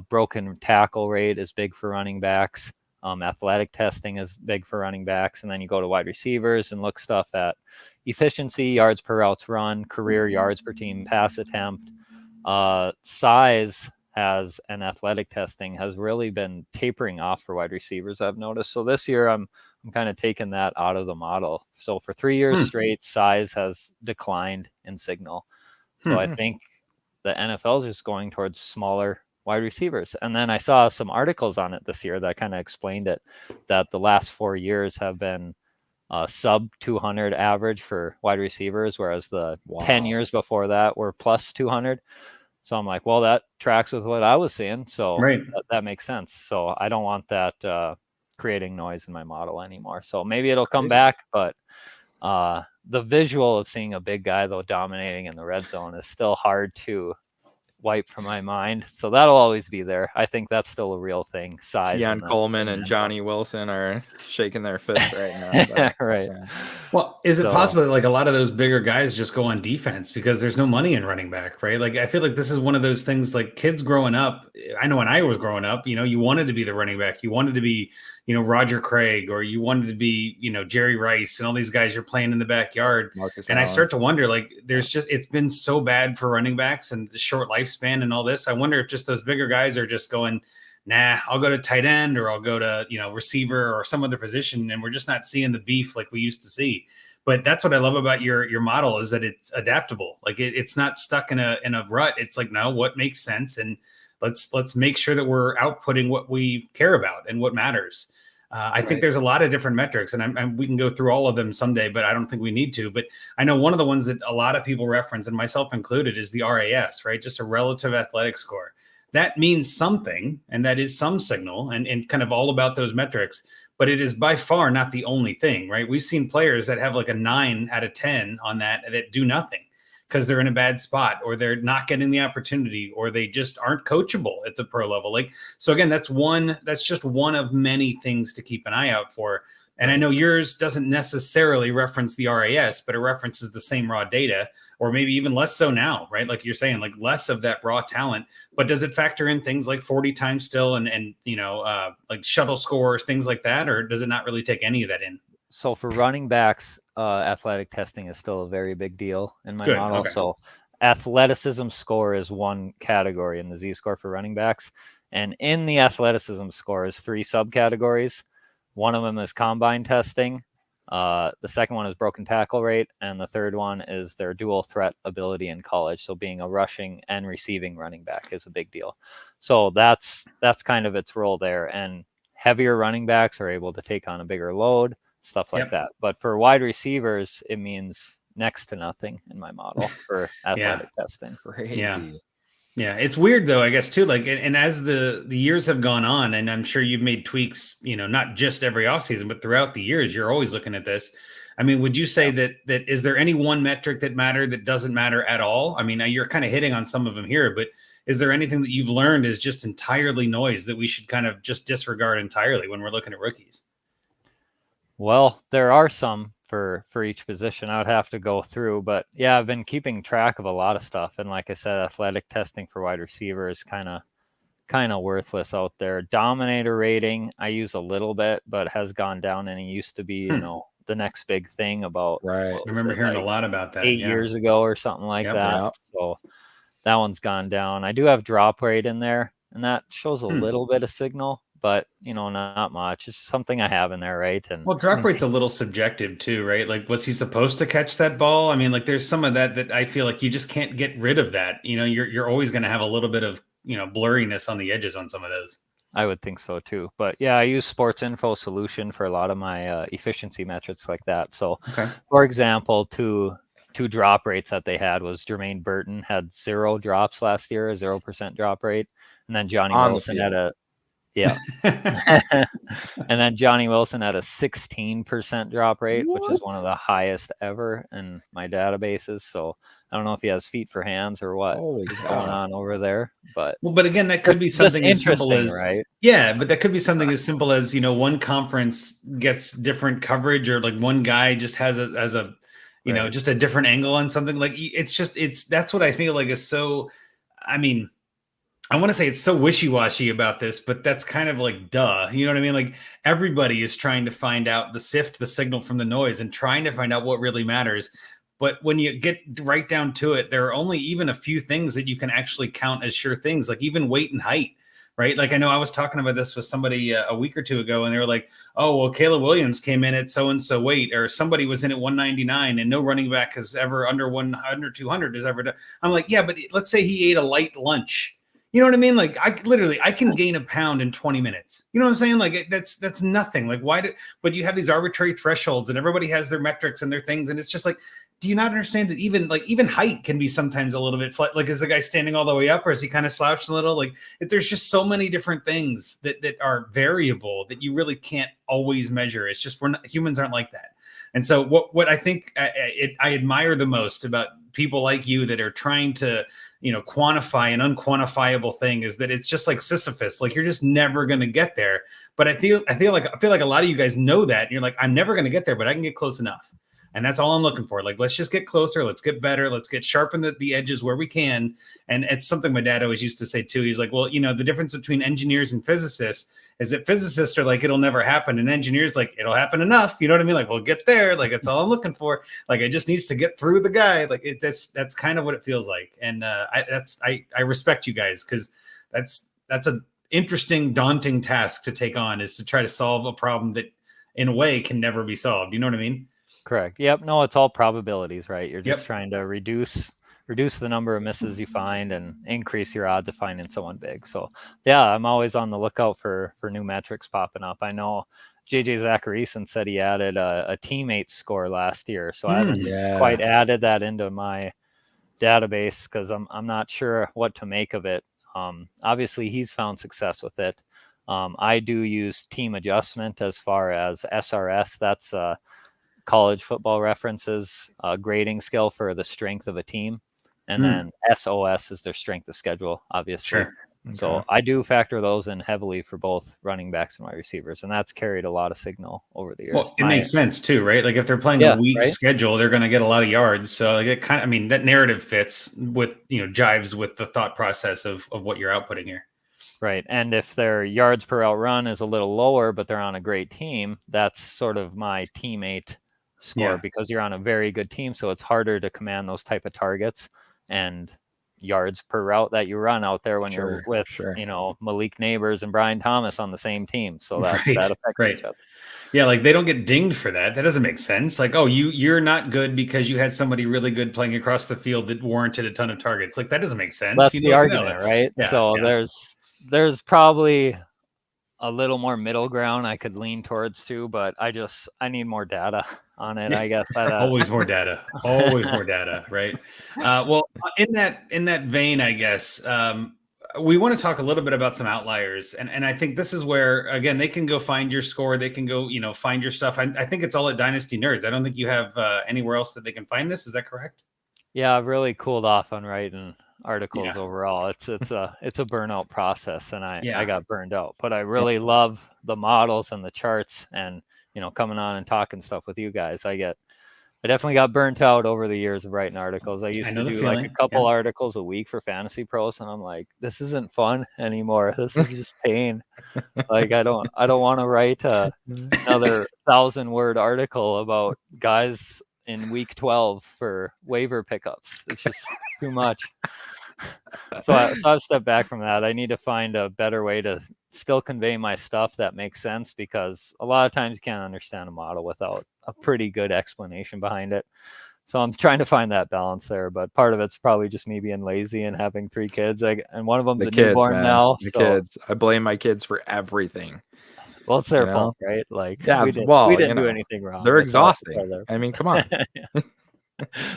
Speaker 3: Broken tackle rate is big for running backs. Athletic testing is big for running backs. And then you go to wide receivers and look stuff at efficiency, yards per routes run, career yards per team pass attempt. Size has and athletic testing has really been tapering off for wide receivers, I've noticed. So this year I'm kind of taking that out of the model. So for 3 years straight, size has declined in signal. So I think the NFL is just going towards smaller wide receivers. And then I saw some articles on it this year that kind of explained it, that the last 4 years have been sub 200 average for wide receivers, whereas the 10 years before that were plus 200. So I'm like, well, that tracks with what I was seeing. So that makes sense. So I don't want that creating noise in my model anymore. So maybe it'll come back, but the visual of seeing a big guy, though, dominating in the red zone is still hard to wipe from my mind. So that'll always be there. I think that's still a real thing. Size.
Speaker 2: Keon Coleman and Johnny Wilson are shaking their fists right now. But,
Speaker 3: right.
Speaker 2: Yeah.
Speaker 1: Well, is it possible that like a lot of those bigger guys just go on defense because there's no money in running back, right? Like I feel like this is one of those things like kids growing up. I know when I was growing up, you wanted to be the running back. You wanted to be, Roger Craig, or you wanted to be, Jerry Rice and all these guys you're playing in the backyard.
Speaker 2: Marcus
Speaker 1: and
Speaker 2: Allen.
Speaker 1: I start to wonder, like, it's been so bad for running backs and the short lifespan and all this. I wonder if just those bigger guys are just going, nah, I'll go to tight end, or I'll go to, receiver or some other position. And we're just not seeing the beef like we used to see. But that's what I love about your model, is that it's adaptable. Like it's not stuck in a rut. It's like, no, what makes sense? And let's make sure that we're outputting what we care about and what matters. I think there's a lot of different metrics, and we can go through all of them someday, but I don't think we need to. But I know one of the ones that a lot of people reference, and myself included, is the RAS, right? Just a relative athletic score. That means something, and that is some signal, and kind of all about those metrics. But it is by far not the only thing, right? We've seen players that have like a 9 out of 10 on that do nothing because they're in a bad spot, or they're not getting the opportunity, or they just aren't coachable at the pro level. Like, so again, that's just one of many things to keep an eye out for. And I know yours doesn't necessarily reference the RAS, but it references the same raw data, or maybe even less so now, right? Like you're saying, like less of that raw talent, but does it factor in things like 40 times still and like shuttle scores, things like that, or does it not really take any of that in?
Speaker 3: So for running backs, athletic testing is still a very big deal in my model.
Speaker 1: Okay.
Speaker 3: So athleticism score is one category in the Z-score for running backs. And in the athleticism score is 3 subcategories. One of them is combine testing. The second one is broken tackle rate. And the third one is their dual threat ability in college. So being a rushing and receiving running back is a big deal. So that's kind of its role there. And heavier running backs are able to take on a bigger load, stuff like that. But for wide receivers, it means next to nothing in my model for athletic testing.
Speaker 2: Crazy.
Speaker 1: Yeah, it's weird though, I guess too. Like, and as the years have gone on, and I'm sure you've made tweaks, not just every offseason, but throughout the years, you're always looking at this. I mean, would you say that is there any one metric that doesn't matter at all? I mean, you're kind of hitting on some of them here, but is there anything that you've learned is just entirely noise that we should kind of just disregard entirely when we're looking at rookies?
Speaker 3: Well, there are some for each position. I would have to go through, but yeah, I've been keeping track of a lot of stuff. And like I said, athletic testing for wide receiver is kind of worthless out there. Dominator rating, I use a little bit, but has gone down, and it used to be, the next big thing about.
Speaker 2: Right.
Speaker 1: I remember hearing a lot about that
Speaker 3: 8 years ago or something like that.
Speaker 2: Yep.
Speaker 3: So that one's gone down. I do have drop rate in there, and that shows a little bit of signal, but not much. It's something I have in there, right? And
Speaker 1: well, drop rate's a little subjective too, right? Like, was he supposed to catch that ball? I mean, like, there's some of that I feel like you just can't get rid of that. You're always going to have a little bit of blurriness on the edges on some of those.
Speaker 3: I would think so too. But yeah, I use Sports Info Solution for a lot of my efficiency metrics like that. So, for example, two drop rates that they had was Jermaine Burton had 0 drops last year, a 0% drop rate, and then Johnny Wilson had a and then Johnny Wilson had a 16% drop rate, which is one of the highest ever in my databases. So I don't know if he has feet for hands or what's going on over there, but
Speaker 1: again, that could be something as simple as
Speaker 3: right?
Speaker 1: Yeah, but that could be something as simple as one conference gets different coverage, or like one guy just has just a different angle on something. Like that's what I feel like is so. I mean, I want to say it's so wishy-washy about this, but that's kind of like, duh. You know what I mean? Like, everybody is trying to find out the signal from the noise and trying to find out what really matters. But when you get right down to it, there are only even a few things that you can actually count as sure things, like even weight and height, right? Like, I know I was talking about this with somebody a week or two ago, and they were like, oh, well, Caleb Williams came in at so-and-so weight, or somebody was in at 199, and no running back has ever under 200 has ever done. I'm like, yeah, but let's say he ate a light lunch. You know what I mean? Like, I can gain a pound in 20 minutes. You know what I'm saying? Like, that's nothing. Like, but you have these arbitrary thresholds, and everybody has their metrics and their things. And it's just like, do you not understand that even height can be sometimes a little bit like, is the guy standing all the way up, or is he kind of slouched a little? Like, there's just so many different things that are variable that you really can't always measure. It's just, humans aren't like that. And so what I think I admire the most about people like you that are trying to, quantify an unquantifiable thing is that it's just like Sisyphus. Like, you're just never going to get there. But I feel like a lot of you guys know that. And you're like, I'm never going to get there, but I can get close enough. And that's all I'm looking for. Like, let's just get closer. Let's get better. Let's get sharpen the edges where we can. And it's something my dad always used to say too. He's like, well, the difference between engineers and physicists is that physicists are like, it'll never happen. And engineers like, it'll happen enough. You know what I mean? Like, we'll get there. Like, that's all I'm looking for. Like, it just needs to get through the guy. Like, that's kind of what it feels like. And I respect you guys, because that's a interesting, daunting task to take on, is to try to solve a problem that in a way can never be solved. You know what I mean?
Speaker 3: Correct. Yep. No, it's all probabilities, right? You're just trying to reduce the number of misses you find and increase your odds of finding someone big. So yeah, I'm always on the lookout for new metrics popping up. I know JJ Zachariason said he added a teammate score last year. So I haven't quite added that into my database, because I'm not sure what to make of it. Obviously he's found success with it. I do use team adjustment as far as SRS. That's College Football References grading scale for the strength of a team, and then SOS is their strength of schedule, obviously.
Speaker 1: Sure.
Speaker 3: Okay. So I do factor those in heavily for both running backs and wide receivers, and that's carried a lot of signal over the years.
Speaker 1: Well, it makes sense too, right? Like, if they're playing a weak schedule, they're going to get a lot of yards. So like, it kind of, that narrative fits with, jives with the thought process of what you're outputting here.
Speaker 3: Right. And if their yards per out run is a little lower, but they're on a great team, that's sort of my teammate score, because you're on a very good team. So it's harder to command those type of targets and yards per route that you run out there when you're with, Malik Neighbors and Brian Thomas on the same team. So that affects each other.
Speaker 1: Yeah. Like, they don't get dinged for that. That doesn't make sense. Like, oh, you're not good because you had somebody really good playing across the field that warranted a ton of targets. Like, that doesn't make sense.
Speaker 3: That's the argument, right? Yeah, so there's probably a little more middle ground I could lean towards too, but I need more data on it. I guess
Speaker 1: always more data, right? Well, in that vein, I guess we want to talk a little bit about some outliers, and I think this is where again they can go find your score, they can go find your stuff. I think it's all at Dynasty Nerds. I don't think you have anywhere else that they can find this. Is that correct?
Speaker 3: Yeah, I've really cooled off on writing articles overall. It's a burnout process, and I got burned out. But I really love the models and the charts, and coming on and talking stuff with you guys. I definitely got burnt out over the years of writing articles. I used to do like a couple articles a week for Fantasy Pros, and I'm like, this isn't fun anymore. This is just pain. Like I don't want to write another 1,000-word article about guys in week 12 for waiver pickups. It's just too much. So I've stepped back from that. I need to find a better way to still convey my stuff that makes sense, because a lot of times you can't understand a model without a pretty good explanation behind it. So I'm trying to find that balance there, but part of it's probably just me being lazy and having 3 kids. And one of them's newborn now.
Speaker 2: Kids. I blame my kids for everything.
Speaker 3: Well, it's their fault, right? Like,
Speaker 2: yeah,
Speaker 3: we didn't do anything wrong.
Speaker 2: They're exhausting. I mean, come on.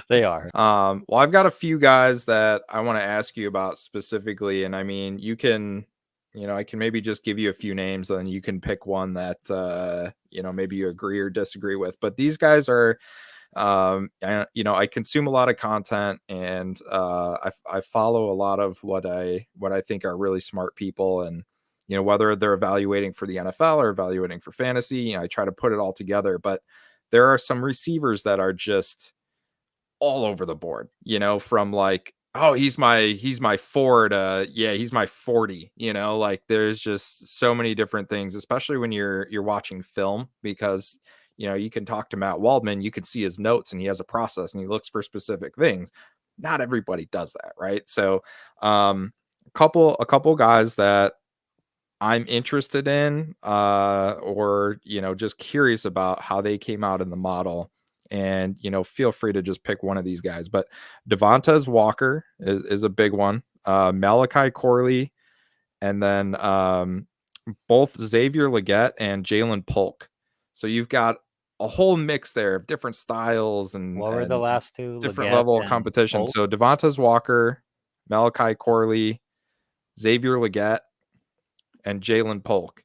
Speaker 3: They are.
Speaker 2: Well, I've got a few guys that I want to ask you about specifically, and I mean, you can, I can maybe just give you a few names, and you can pick one that maybe you agree or disagree with. But these guys are, I consume a lot of content, and I follow a lot of what I think are really smart people, and whether they're evaluating for the NFL or evaluating for fantasy, I try to put it all together. But there are some receivers that are just all over the board, from like, oh, he's my 4 to, yeah, he's my 40, like there's just so many different things, especially when you're watching film, because, you can talk to Matt Waldman, you can see his notes and he has a process and he looks for specific things. Not everybody does that. Right. So, a couple guys that I'm interested in, or, just curious about how they came out in the model. And, feel free to just pick one of these guys. But Devontae Walker is a big one. Malachi Corley, and then both Xavier Legette and Jalen Polk. So you've got a whole mix there of different styles and
Speaker 3: what were the last two?
Speaker 2: Different level of competition. Polk? So Devontae Walker, Malachi Corley, Xavier Legette, and Jalen Polk.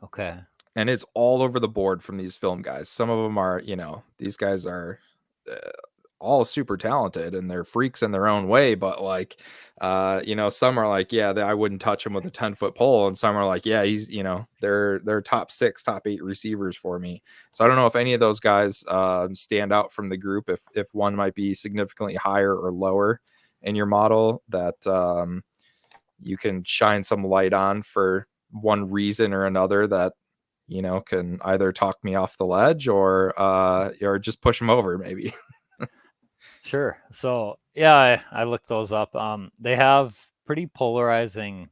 Speaker 3: Okay.
Speaker 2: And it's all over the board from these film guys. Some of them are, these guys are all super talented and they're freaks in their own way. But like, some are like, yeah, I wouldn't touch him with a 10-foot pole. And some are like, yeah, he's, they're top 6, top 8 receivers for me. So I don't know if any of those guys stand out from the group, if one might be significantly higher or lower in your model that you can shine some light on for one reason or another that, can either talk me off the ledge or just push them over maybe.
Speaker 3: Sure. So yeah, I looked those up. They have pretty polarizing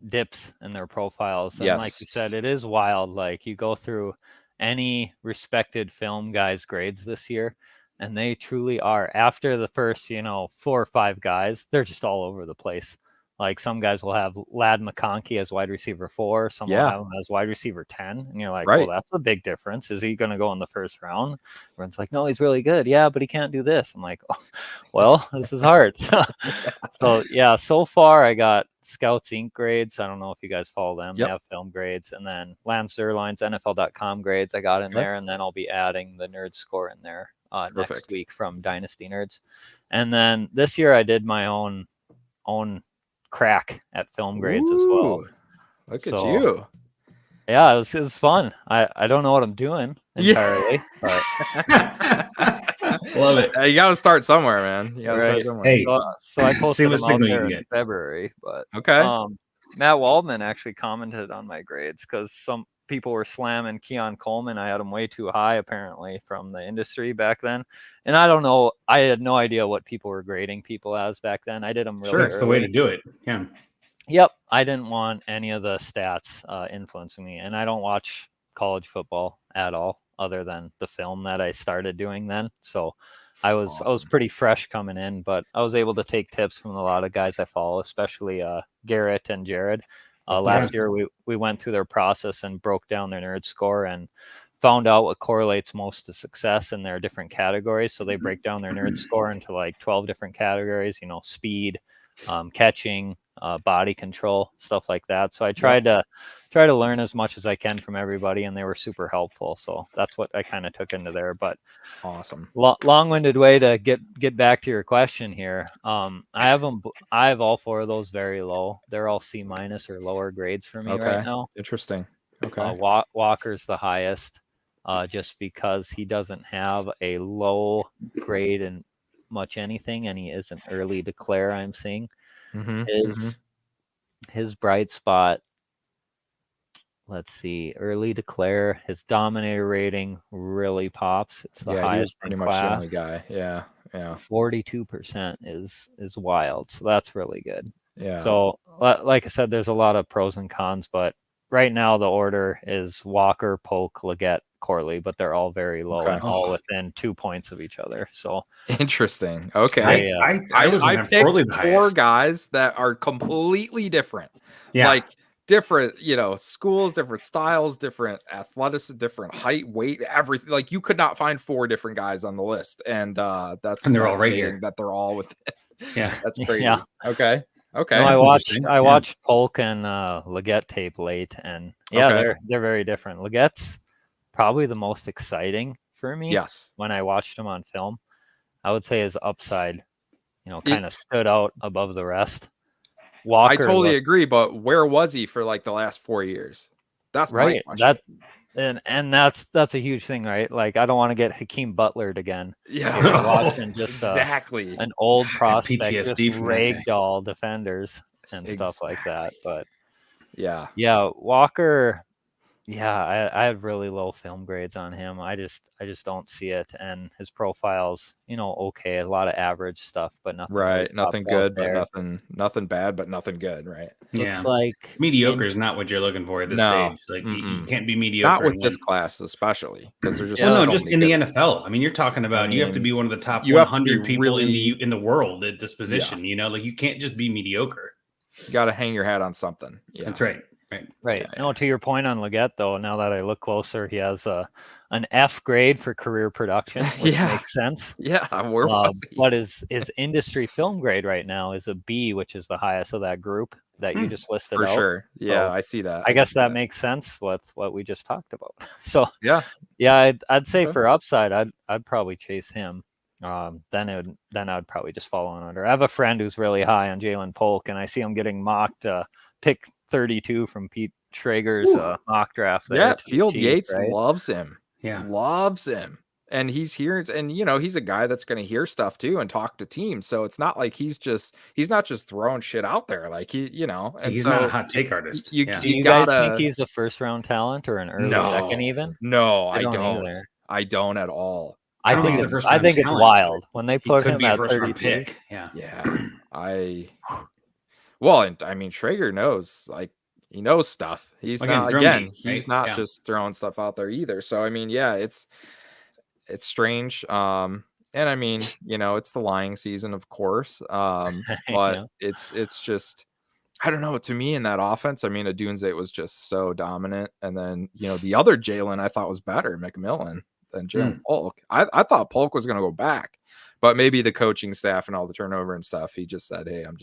Speaker 3: dips in their profiles. And like you said, it is wild. Like you go through any respected film guy's grades this year, and they truly are. After the first, 4 or 5 guys, they're just all over the place. Like some guys will have Ladd McConkey as wide receiver 4, some will have him as wide receiver 10, and you're like, well, that's a big difference. Is he going to go in the first round? Everyone's like, no, he's really good. Yeah, but he can't do this. I'm like, oh, well, this is hard. So yeah, so far I got Scouts Inc. grades. I don't know if you guys follow them. They have film grades, and then Lance Zierlein's NFL.com grades I got in there, and then I'll be adding the nerd score in there next week from Dynasty Nerds. And then this year I did my own crack at film grades as well.
Speaker 2: Look at you.
Speaker 3: Yeah, it was fun. I don't know what I'm doing entirely, but
Speaker 1: love it.
Speaker 2: You got to start somewhere, man. You got to start somewhere.
Speaker 1: Hey,
Speaker 3: so I posted them out there in February, but Matt Waldman actually commented on my grades because some people were slamming Keon Coleman. I had him way too high, apparently, from the industry back then. And I don't know. I had no idea what people were grading people as back then. I did them really
Speaker 1: That's the way to do it. Yeah.
Speaker 3: Yep. I didn't want any of the stats influencing me. And I don't watch college football at all, other than the film that I started doing then. So I was pretty fresh coming in, but I was able to take tips from a lot of guys I follow, especially Garrett and Jared. Last year, we went through their process and broke down their nerd score and found out what correlates most to success in their different categories. So they break down their nerd score into like 12 different categories, speed, catching, body control, stuff like that. So I tried to learn as much as I can from everybody, and they were super helpful. So that's what I kind of took into there. But
Speaker 2: awesome.
Speaker 3: Long-winded way to get back to your question here. I have all 4 of those very low. They're all C- or lower grades for me right now.
Speaker 2: Interesting. Okay.
Speaker 3: Walker's the highest, just because he doesn't have a low grade in much anything, and he is an early declare. I'm seeing his bright spot. Let's see, early declare. His dominator rating really pops. It's the highest
Speaker 2: pretty
Speaker 3: in
Speaker 2: much
Speaker 3: class.
Speaker 2: the only guy. Yeah.
Speaker 3: 42% is wild. So that's really good.
Speaker 2: Yeah.
Speaker 3: So like I said, there's a lot of pros and cons, but right now the order is Walker, Polk, Leggett, Corley, but they're all very low and all within 2 points of each other. So
Speaker 2: interesting. Okay.
Speaker 1: I
Speaker 2: picked
Speaker 1: Corley the
Speaker 2: 4
Speaker 1: highest.
Speaker 2: guys that are completely different.
Speaker 1: Yeah.
Speaker 2: Like different, schools, different styles, different athleticism, different height, weight, everything. Like you could not find 4 different guys on the list, and
Speaker 1: they're all right here.
Speaker 2: That they're all within.
Speaker 1: Yeah,
Speaker 2: that's crazy.
Speaker 3: Yeah.
Speaker 2: Okay.
Speaker 3: No, I watched Polk and Leggett tape late, and they're very different. Leggett's probably the most exciting for me.
Speaker 2: Yes.
Speaker 3: When I watched him on film, I would say his upside, kind of stood out above the rest. Walker,
Speaker 2: I totally agree, but where was he for like the last 4 years? That's
Speaker 3: right.
Speaker 2: My question.
Speaker 3: And that's a huge thing, right? Like I don't want to get Hakeem Butlered again.
Speaker 2: Yeah,
Speaker 3: watching just
Speaker 2: exactly
Speaker 3: an old prospect
Speaker 1: PTSD
Speaker 3: just ragdoll defenders and stuff like that. But
Speaker 2: yeah,
Speaker 3: Walker. Yeah, I have really low film grades on him. I just don't see it, and his profile's okay, a lot of average stuff, but nothing.
Speaker 2: Right, nothing good, but nothing bad, but nothing good. Right.
Speaker 3: Looks like
Speaker 1: mediocre is not what you're looking for at this stage. Like you can't be mediocre.
Speaker 2: Not with this class, especially because they're just
Speaker 1: just in the NFL. I mean, you're talking about you have to be one of the top 100 people in the world at this position. Like you can't just be mediocre.
Speaker 2: You got to hang your hat on something. Yeah,
Speaker 1: that's right.
Speaker 3: Right. No, to your point on Leggett, though, now that I look closer, he has an F grade for career production, which makes sense.
Speaker 2: Yeah,
Speaker 3: but his industry film grade right now is a B, which is the highest of that group that you just listed
Speaker 2: for
Speaker 3: out.
Speaker 2: sure. Yeah,
Speaker 3: so
Speaker 2: I see that.
Speaker 3: I guess that makes sense with what we just talked about. So
Speaker 2: yeah,
Speaker 3: I'd say for upside, I'd probably chase him. Then I'd probably just follow on under. I have a friend who's really high on Jalen Polk, and I see him getting mocked pick 32 from Pete Schrager's mock draft there.
Speaker 2: Yeah, Field Yates loves him.
Speaker 1: Yeah,
Speaker 2: loves him, and he's here, and he's a guy that's going to hear stuff too and talk to teams. So it's not like he's not just throwing shit out there. Like he's
Speaker 1: not a hot take artist.
Speaker 3: Do you guys think he's a first round talent or an early second even?
Speaker 2: No, I don't. I don't at all.
Speaker 3: I think it's wild when they put him at 32.
Speaker 2: Yeah. Well, and I mean, Schrager knows, he knows stuff. He's not just throwing stuff out there either. So, I mean, it's strange. And I mean, it's the lying season, of course. But it's just, I don't know. To me, in that offense, I mean, Adunze was just so dominant. And then, the other Jalen I thought was better, McMillan, than Jalen Polk. I thought Polk was going to go back, but maybe the coaching staff and all the turnover and stuff, he just said, hey, I'm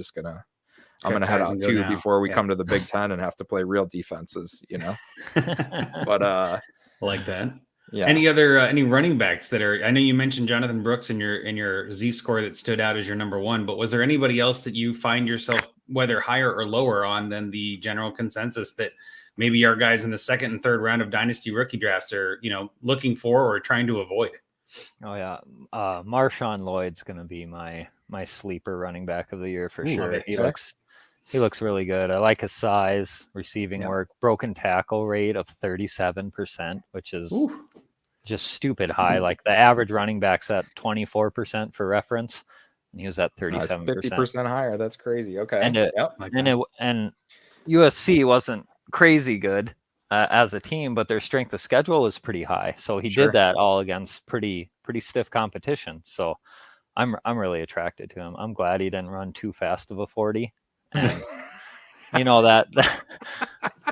Speaker 2: going to head out too before we come to the Big Ten and have to play real defenses, But
Speaker 1: I like that.
Speaker 2: Yeah.
Speaker 1: Any running backs that are? I know you mentioned Jonathan Brooks in your Z score that stood out as your number one, but was there anybody else that you find yourself whether higher or lower on than the general consensus that maybe our guys in the second and third round of dynasty rookie drafts are looking for or trying to avoid?
Speaker 3: Oh yeah, Marshawn Lloyd's going to be my sleeper running back of the year for sure. He looks really good. I like his size, receiving work, broken tackle rate of 37%, which is just stupid high. Like the average running back's at 24% for reference, and he was at 37%.
Speaker 2: 50% higher. That's crazy. Okay.
Speaker 3: And USC wasn't crazy good as a team, but their strength of schedule was pretty high. So he did that all against pretty stiff competition. So I'm really attracted to him. I'm glad he didn't run too fast of a 40. you know that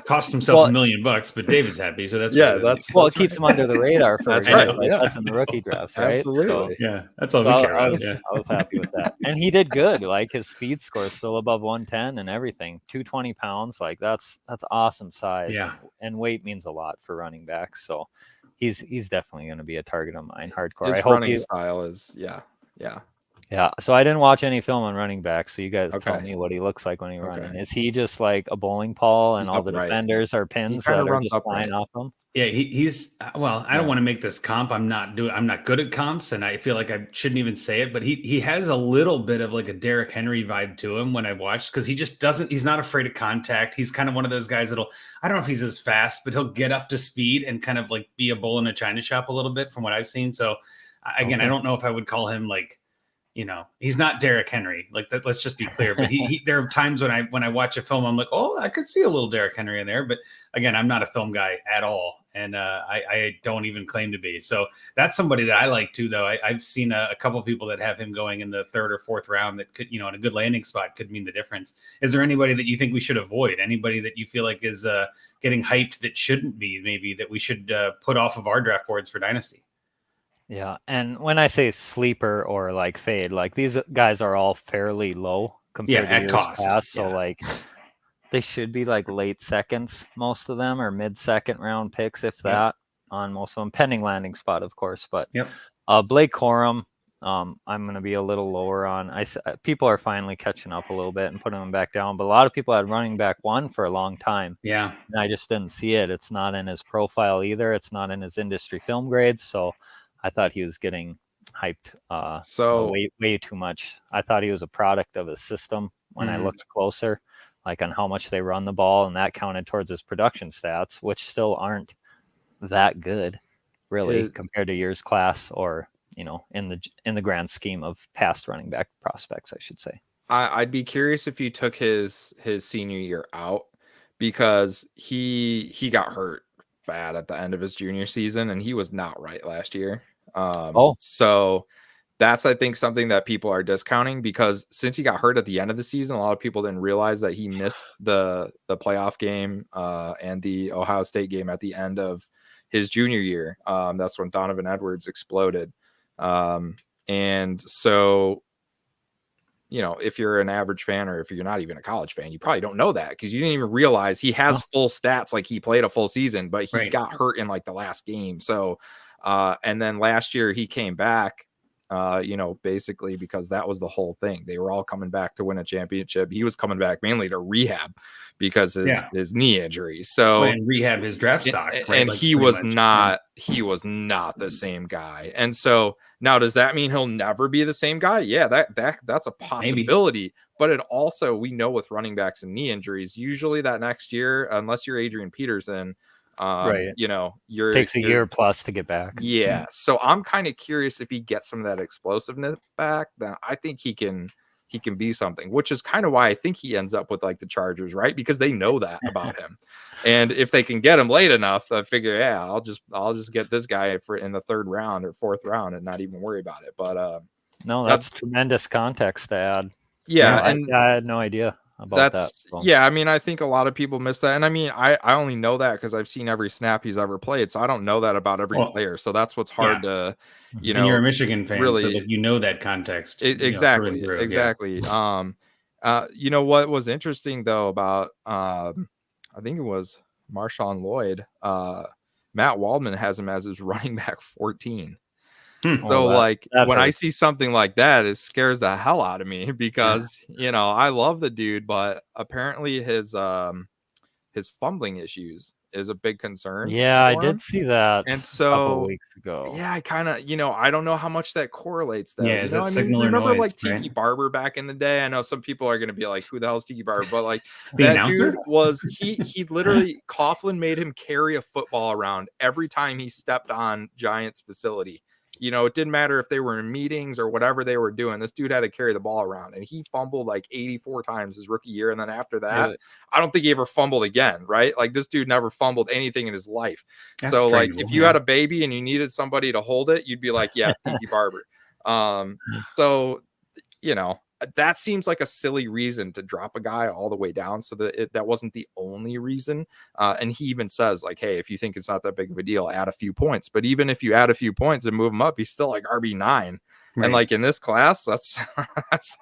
Speaker 1: cost himself $1 million, but David's happy, so that's
Speaker 3: it keeps him under the radar for
Speaker 2: that's
Speaker 3: guys
Speaker 2: right.
Speaker 3: like us in the rookie drafts, right?
Speaker 2: Absolutely.
Speaker 1: So, that's all we care about.
Speaker 3: I was happy with that, and he did good. Like his speed score is still above 110 and everything. 220 pounds, like that's awesome size.
Speaker 1: Yeah,
Speaker 3: and weight means a lot for running backs. So he's definitely going to be a target of mine. Hardcore.
Speaker 2: His
Speaker 3: I hope
Speaker 2: running style is
Speaker 3: Yeah, so I didn't watch any film on running back, so you guys tell
Speaker 2: Okay.
Speaker 3: me what he looks like when he's running. Is he just like a bowling ball and
Speaker 2: He's
Speaker 3: all the
Speaker 2: upright.
Speaker 3: defenders are pins
Speaker 2: kinda
Speaker 3: that are
Speaker 2: runs
Speaker 3: just flying off him?
Speaker 1: Yeah, he's well, I don't want to make this comp. I'm not good at comps, and I feel like I shouldn't even say it, but he has a little bit of like a Derrick Henry vibe to him when I watched, because he just he's not afraid of contact. He's kind of one of those guys I don't know if he's as fast, but he'll get up to speed and kind of like be a bull in a china shop a little bit from what I've seen. So again, I don't know if I would call him like, he's not Derrick Henry, like that. Let's just be clear. But there are times when I watch a film, I'm like, oh, I could see a little Derrick Henry in there. But again, I'm not a film guy at all, and I don't even claim to be. So that's somebody that I like too, though. I've seen a couple people that have him going in the 3rd or 4th round that could, in a good landing spot, could mean the difference. Is there anybody that you think we should avoid? Anybody that you feel like is getting hyped that shouldn't be, maybe that we should put off of our draft boards for Dynasty?
Speaker 3: Yeah, and when I say sleeper or like fade, like these guys are all fairly low compared to years past. So like they should be like late seconds, most of them, or mid-second round picks, if that, on most of them, pending landing spot, of course. But Blake Corum, I'm going to be a little lower on. People are finally catching up a little bit and putting him back down, but a lot of people had running back 1 for a long time.
Speaker 1: Yeah,
Speaker 3: and I just didn't see it. It's not in his profile either. It's not in his industry film grades. So I thought he was getting hyped way too much. I thought he was a product of his system when I looked closer, like on how much they run the ball, and that counted towards his production stats, which still aren't that good, really, compared to years class or in the grand scheme of past running back prospects, I should say.
Speaker 2: I'd be curious if you took his senior year out, because he got hurt bad at the end of his junior season, and he was not right last year. So that's, I think, something that people are discounting, because since he got hurt at the end of the season, a lot of people didn't realize that he missed the playoff game and the Ohio State game at the end of his junior year. That's when Donovan Edwards exploded. And so, if you're an average fan, or if you're not even a college fan, you probably don't know that, because you didn't even realize he has full stats, like he played a full season, but he got hurt in like the last game. So, and then last year he came back, basically because that was the whole thing. They were all coming back to win a championship. He was coming back mainly to rehab because his knee injury. So
Speaker 1: and rehab his draft stock, right?
Speaker 2: And like, he was not the same guy. And so now, does that mean he'll never be the same guy? Yeah, that's a possibility. Maybe. But it also, we know with running backs and knee injuries, usually that next year, unless you're Adrian Peterson,
Speaker 3: takes a year plus to get back.
Speaker 2: Yeah. So I'm kind of curious, if he gets some of that explosiveness back, then I think he can be something, which is kind of why I think he ends up with like the Chargers, right? Because they know that about him. And if they can get him late enough, I figure, I'll just get this guy in the 3rd round or 4th round and not even worry about it. But
Speaker 3: no, that's tremendous context to add.
Speaker 2: Yeah,
Speaker 3: and I had no idea about that.
Speaker 2: So. Yeah, I mean, I think a lot of people miss that. And I mean, I only know that because I've seen every snap he's ever played. So I don't know that about every player. So that's what's hard to,
Speaker 1: and you're a Michigan fan, really, so that that context.
Speaker 2: Exactly. What was interesting though about, I think it was Marshawn Lloyd, Matt Waldman has him as his running back 14. So when I see something like that, it scares the hell out of me, because I love the dude, but apparently his fumbling issues is a big concern.
Speaker 3: Yeah, I did see that.
Speaker 2: And so
Speaker 3: a couple of weeks ago.
Speaker 2: Yeah, I kind of, I don't know how much that correlates though.
Speaker 1: Yeah, is that signal or noise?
Speaker 2: Remember like Tiki Barber back in the day? I know some people are going to be like, who the hell is Tiki Barber? But like that dude was, he literally, Coughlin made him carry a football around every time he stepped on Giants facility. It didn't matter if they were in meetings or whatever they were doing. This dude had to carry the ball around, and he fumbled like 84 times his rookie year. And then after that, I don't think he ever fumbled again, right? Like this dude never fumbled anything in his life. That's so like if you had a baby and you needed somebody to hold it, you'd be like, yeah, Tiki Barber. So, that seems like a silly reason to drop a guy all the way down. So that wasn't the only reason. And he even says like, hey, if you think it's not that big of a deal, add a few points. But even if you add a few points and move him up, he's still like RB9. Right. And like in this class, that's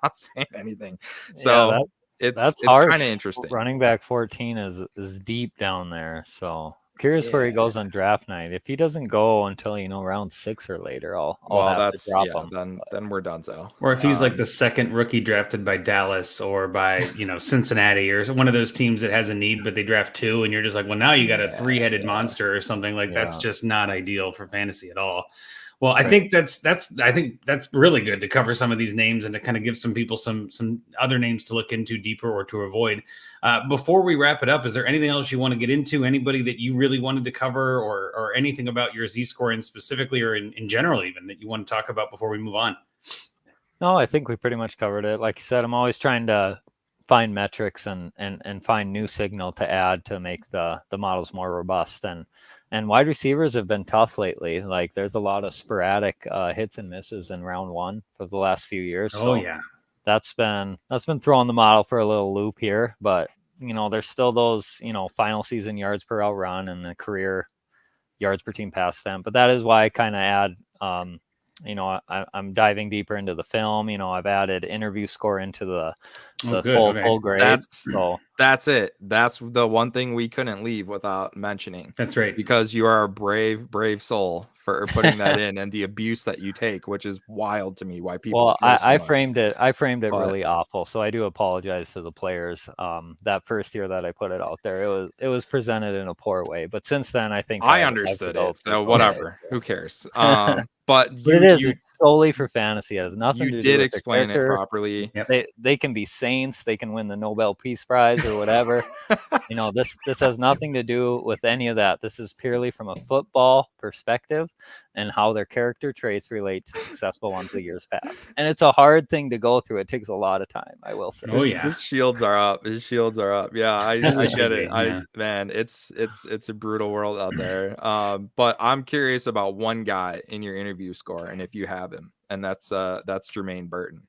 Speaker 2: not saying anything. So
Speaker 3: that's
Speaker 2: kind of interesting.
Speaker 3: Running back 14 is deep down there. So curious where he goes on draft night. If he doesn't go until round 6 or later, I'll have to drop him.
Speaker 2: Then we're done. So,
Speaker 1: or if he's like the second rookie drafted by Dallas or by Cincinnati or one of those teams that has a need, but they draft 2, and you're just like, well, now you got a 3-headed monster or something like that's just not ideal for fantasy at all. Well, I think that's really good to cover some of these names and to kind of give some people some other names to look into deeper or to avoid. Before we wrap it up, is there anything else you want to get into? Anybody that you really wanted to cover or anything about your Z-score in specifically or in general even that you want to talk about before we move on?
Speaker 3: No, I think we pretty much covered it. Like you said, I'm always trying to find metrics and find new signal to add to make the models more robust. And wide receivers have been tough lately. Like there's a lot of sporadic hits and misses in round 1 for the last few years.
Speaker 1: Oh, yeah.
Speaker 3: That's been throwing the model for a little loop here. But, there's still those, final season yards per out run and the career yards per team pass attempt. But that is why I kind of add, I'm diving deeper into the film. I've added interview score into the full grade.
Speaker 2: That's it. That's the one thing we couldn't leave without mentioning.
Speaker 1: That's right.
Speaker 2: Because you are a brave soul for putting that in and the abuse that you take, which is wild to me. Why people?
Speaker 3: Well, I framed it really awful. So I do apologize to the players. That first year that I put it out there, it was presented in a poor way. But since then, I think
Speaker 2: I understood it. So whatever. Who cares? But
Speaker 3: it's solely for fantasy. It has nothing to do with
Speaker 2: You did explain it properly.
Speaker 3: Yep. They can be saints. They can win the Nobel Peace Prize or whatever. This has nothing to do with any of that. This is purely from a football perspective and how their character traits relate to successful ones the years past. And it's a hard thing to go through. It takes a lot of time, I will say.
Speaker 1: Oh yeah.
Speaker 2: His shields are up. Yeah, I get it. Man, it's a brutal world out there. But I'm curious about one guy in your interview score and if you have him, and that's Jermaine Burton.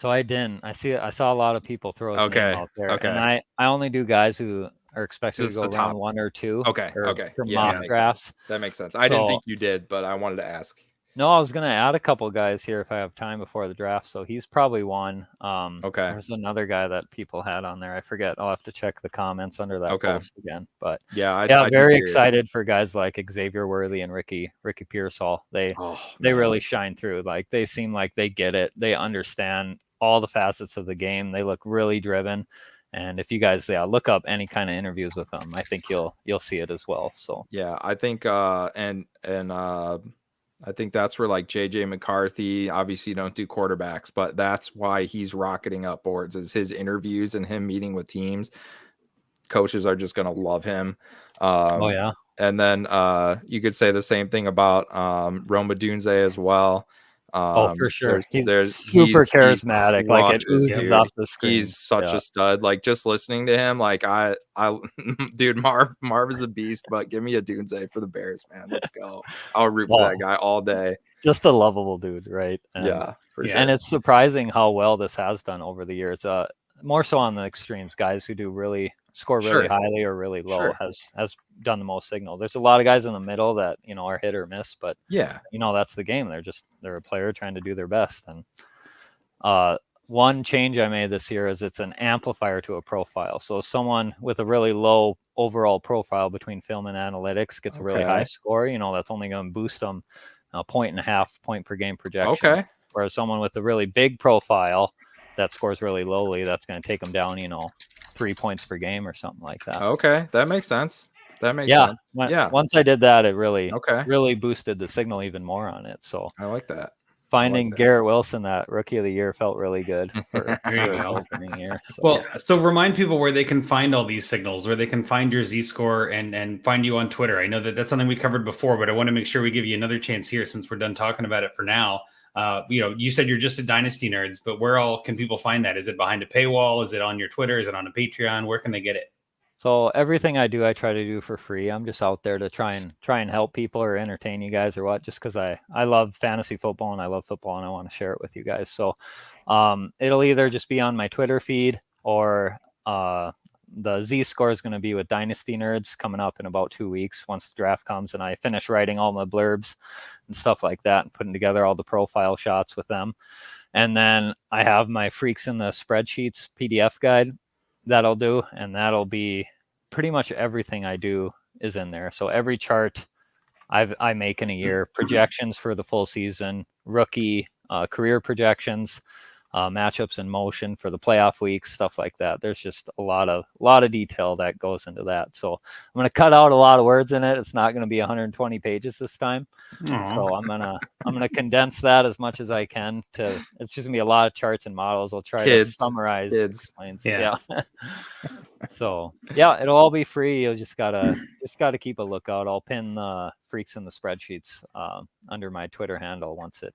Speaker 3: So I didn't. I saw a lot of people throw his name out there.
Speaker 2: Okay.
Speaker 3: And I only do guys who are expected to go round 1 or 2.
Speaker 2: Okay.
Speaker 3: For mock drafts.
Speaker 2: That makes sense. I didn't think you did, but I wanted to ask.
Speaker 3: No, I was going to add a couple guys here if I have time before the draft. So he's probably one.
Speaker 2: Okay.
Speaker 3: There's another guy that people had on there. I forget. I'll have to check the comments under that post again. But I'm very excited for guys like Xavier Worthy and Ricky Pearsall. They really shine through. Like they seem like they get it. They understand all the facets of the game. They look really driven. And if you guys look up any kind of interviews with them, I think you'll see it as well. So
Speaker 2: yeah, I think I think that's where like JJ McCarthy, obviously you don't do quarterbacks, but that's why he's rocketing up boards is his interviews and him meeting with teams. Coaches are just going to love him. And then you could say the same thing about Roma Dunze as well.
Speaker 3: For sure. He's super charismatic. Like it oozes off the screen.
Speaker 2: He's such a stud. Like just listening to him, like I dude, Marv is a beast, but give me a Dunze for the Bears, man. Let's go. I'll root for that guy all day.
Speaker 3: Just a lovable dude, right? And,
Speaker 2: for sure.
Speaker 3: And it's surprising how well this has done over the years. More so on the extremes, guys who do really score really highly or really low has done the most signal. There's a lot of guys in the middle that are hit or miss, but that's the game. They're a player trying to do their best. And one change I made this year is it's an amplifier to a profile. So someone with a really low overall profile between film and analytics gets a really high score. That's only going to boost them 1.5 point per game projection.
Speaker 2: Okay.
Speaker 3: Whereas someone with a really big profile that scores really lowly, that's going to take them down 3 points per game or something like that.
Speaker 2: Okay, that makes sense. Sense.
Speaker 3: Once I did that, it really boosted the signal even more on it. So
Speaker 2: I like that.
Speaker 3: Finding Garrett Wilson, that rookie of the year, felt really good for his opening year. So.
Speaker 1: So remind people where they can find all these signals, where they can find your Z-score and find you on Twitter. I know that's something we covered before, but I want to make sure we give you another chance here since we're done talking about it for now. You said you're just a Dynasty Nerds, but where all can people find that? Is it behind a paywall? Is it on your Twitter? Is it on a Patreon? Where can they get it?
Speaker 3: So everything I do, I try to do for free. I'm just out there to try and help people or entertain you guys or what, just because I love fantasy football and I love football and I want to share it with you guys. So It'll either just be on my Twitter feed, or the Z score is going to be with Dynasty Nerds coming up in about 2 weeks once the draft comes and I finish writing all my blurbs and stuff like that and putting together all the profile shots with them. And then I have my Freaks in the Spreadsheets PDF guide that I'll do, and that'll be pretty much everything I do is in there. So every chart I make in a year, projections for the full season, rookie, career projections, matchups in motion for the playoff weeks, stuff like that. There's just a lot of detail that goes into that. So I'm going to cut out a lot of words in it. It's not going to be 120 pages this time. Aww. So I'm going to condense that as much as I can it's just gonna be a lot of charts and models. I'll try to summarize. Explain. Yeah. So yeah, it'll all be free. You just gotta keep a lookout. I'll pin the Freaks in the Spreadsheets under my Twitter handle once it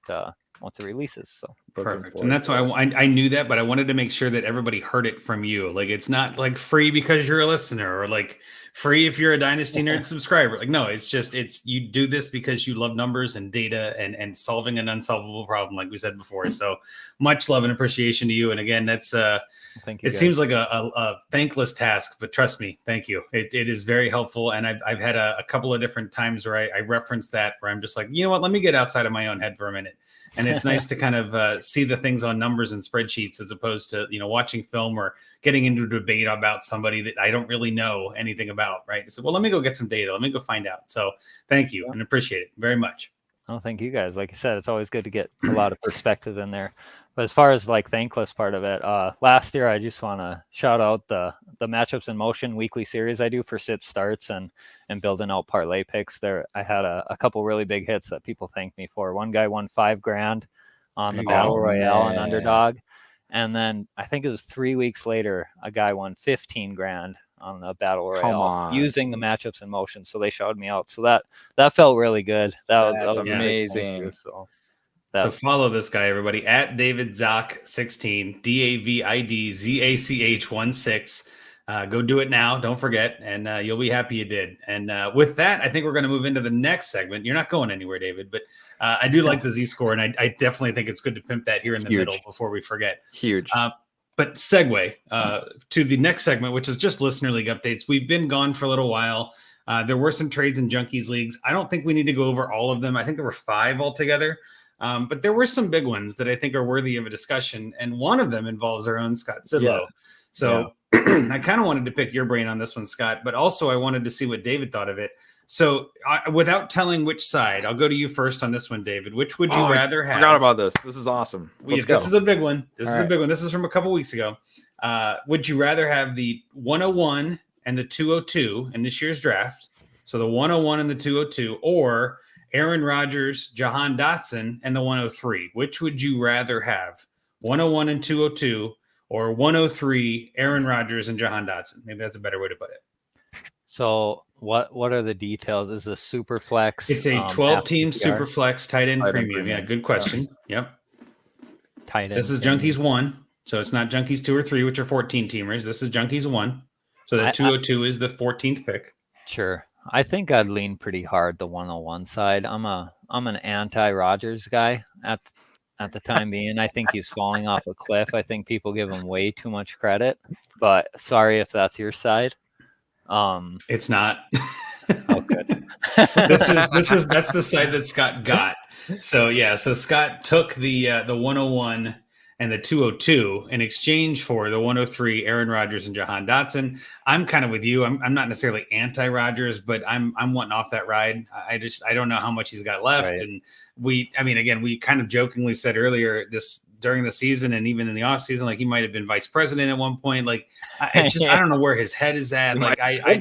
Speaker 3: releases. So
Speaker 1: perfect. And that's why I knew that, but I wanted to make sure that everybody heard it from you. Like, it's not like free because you're a listener, or like free if you're a Dynasty Nerd subscriber. Like, no, it's you do this because you love numbers and data and solving an unsolvable problem, like we said before. So much love and appreciation to you. And again, that's thank you. It seems like a thankless task, but trust me, thank you. It is very helpful. And I've had a couple of different times where I reference that, where I'm just like, you know what, let me get outside of my own head for a minute. And it's nice to kind of see the things on numbers and spreadsheets, as opposed to, watching film or getting into a debate about somebody that I don't really know anything about, right? So, well, let me go get some data. Let me go find out. So thank you and appreciate it very much.
Speaker 3: Oh, thank you guys. Like I said, it's always good to get a lot of perspective in there. But as far as like thankless part of it, last year, I just want to shout out the matchups in motion weekly series I do for sit starts and building out parlay picks. There, I had a couple really big hits that people thanked me for. One guy won $5,000 on the Battle Royale and Underdog, and then I think it was 3 weeks later, a guy won $15,000 on the Battle Royale using the matchups in motion. So they showed me out. So that felt really good. That was
Speaker 2: amazing.
Speaker 3: So
Speaker 1: follow this guy, everybody, at David Zock 16, DAVIDZACH 16. Go do it now. Don't forget. And you'll be happy you did. And with that, I think we're going to move into the next segment. You're not going anywhere, David, but I do like the Z score. And I definitely think it's good to pimp that here in the middle before we forget.
Speaker 2: Huge.
Speaker 1: But segue to the next segment, which is just Listener League updates. We've been gone for a little while. There were some trades in Junkies leagues. I don't think we need to go over all of them. I think there were 5 altogether. But there were some big ones that I think are worthy of a discussion. And one of them involves our own Scott Sidlow. So I kind of wanted to pick your brain on this one, Scott, but also I wanted to see what David thought of it. So without telling which side, I'll go to you first on this one, David. Which would you rather have?
Speaker 2: I forgot about this. This is awesome.
Speaker 1: This is a big one. This is a big one. This is from a couple weeks ago. Would you rather have the 101 and the 202 in this year's draft? So the 101 and the 202, or Aaron Rodgers, Jahan Dotson, and the 103. Which would you rather have? 101 and 202, or 103, Aaron Rodgers and Jahan Dotson? Maybe that's a better way to put it.
Speaker 3: So what are the details? Is this super flex?
Speaker 1: It's a 12-team super flex tight end premium. Yeah, good question. Yep.
Speaker 3: Tight end.
Speaker 1: This is Junkies 1. So it's not Junkies 2 or 3, which are 14 teamers. This is Junkies 1. So the 202 is the 14th pick.
Speaker 3: Sure. I think I'd lean pretty hard the 101 side. I'm an anti-Rodgers guy at the time being. I think he's falling off a cliff. I think people give him way too much credit. But sorry if that's your side.
Speaker 1: It's not.
Speaker 3: Oh, good.
Speaker 1: That's the side that Scott got. So yeah, so Scott took the 101 and the 202 in exchange for the 103 Aaron Rodgers and Jahan Dotson. I'm kind of with you. I'm not necessarily anti-Rodgers, but I'm wanting off that ride. I don't know how much he's got left. Right. And we kind of jokingly said earlier this during the season and even in the off season, like he might have been vice president at one point. Like I don't know where his head is at. Like I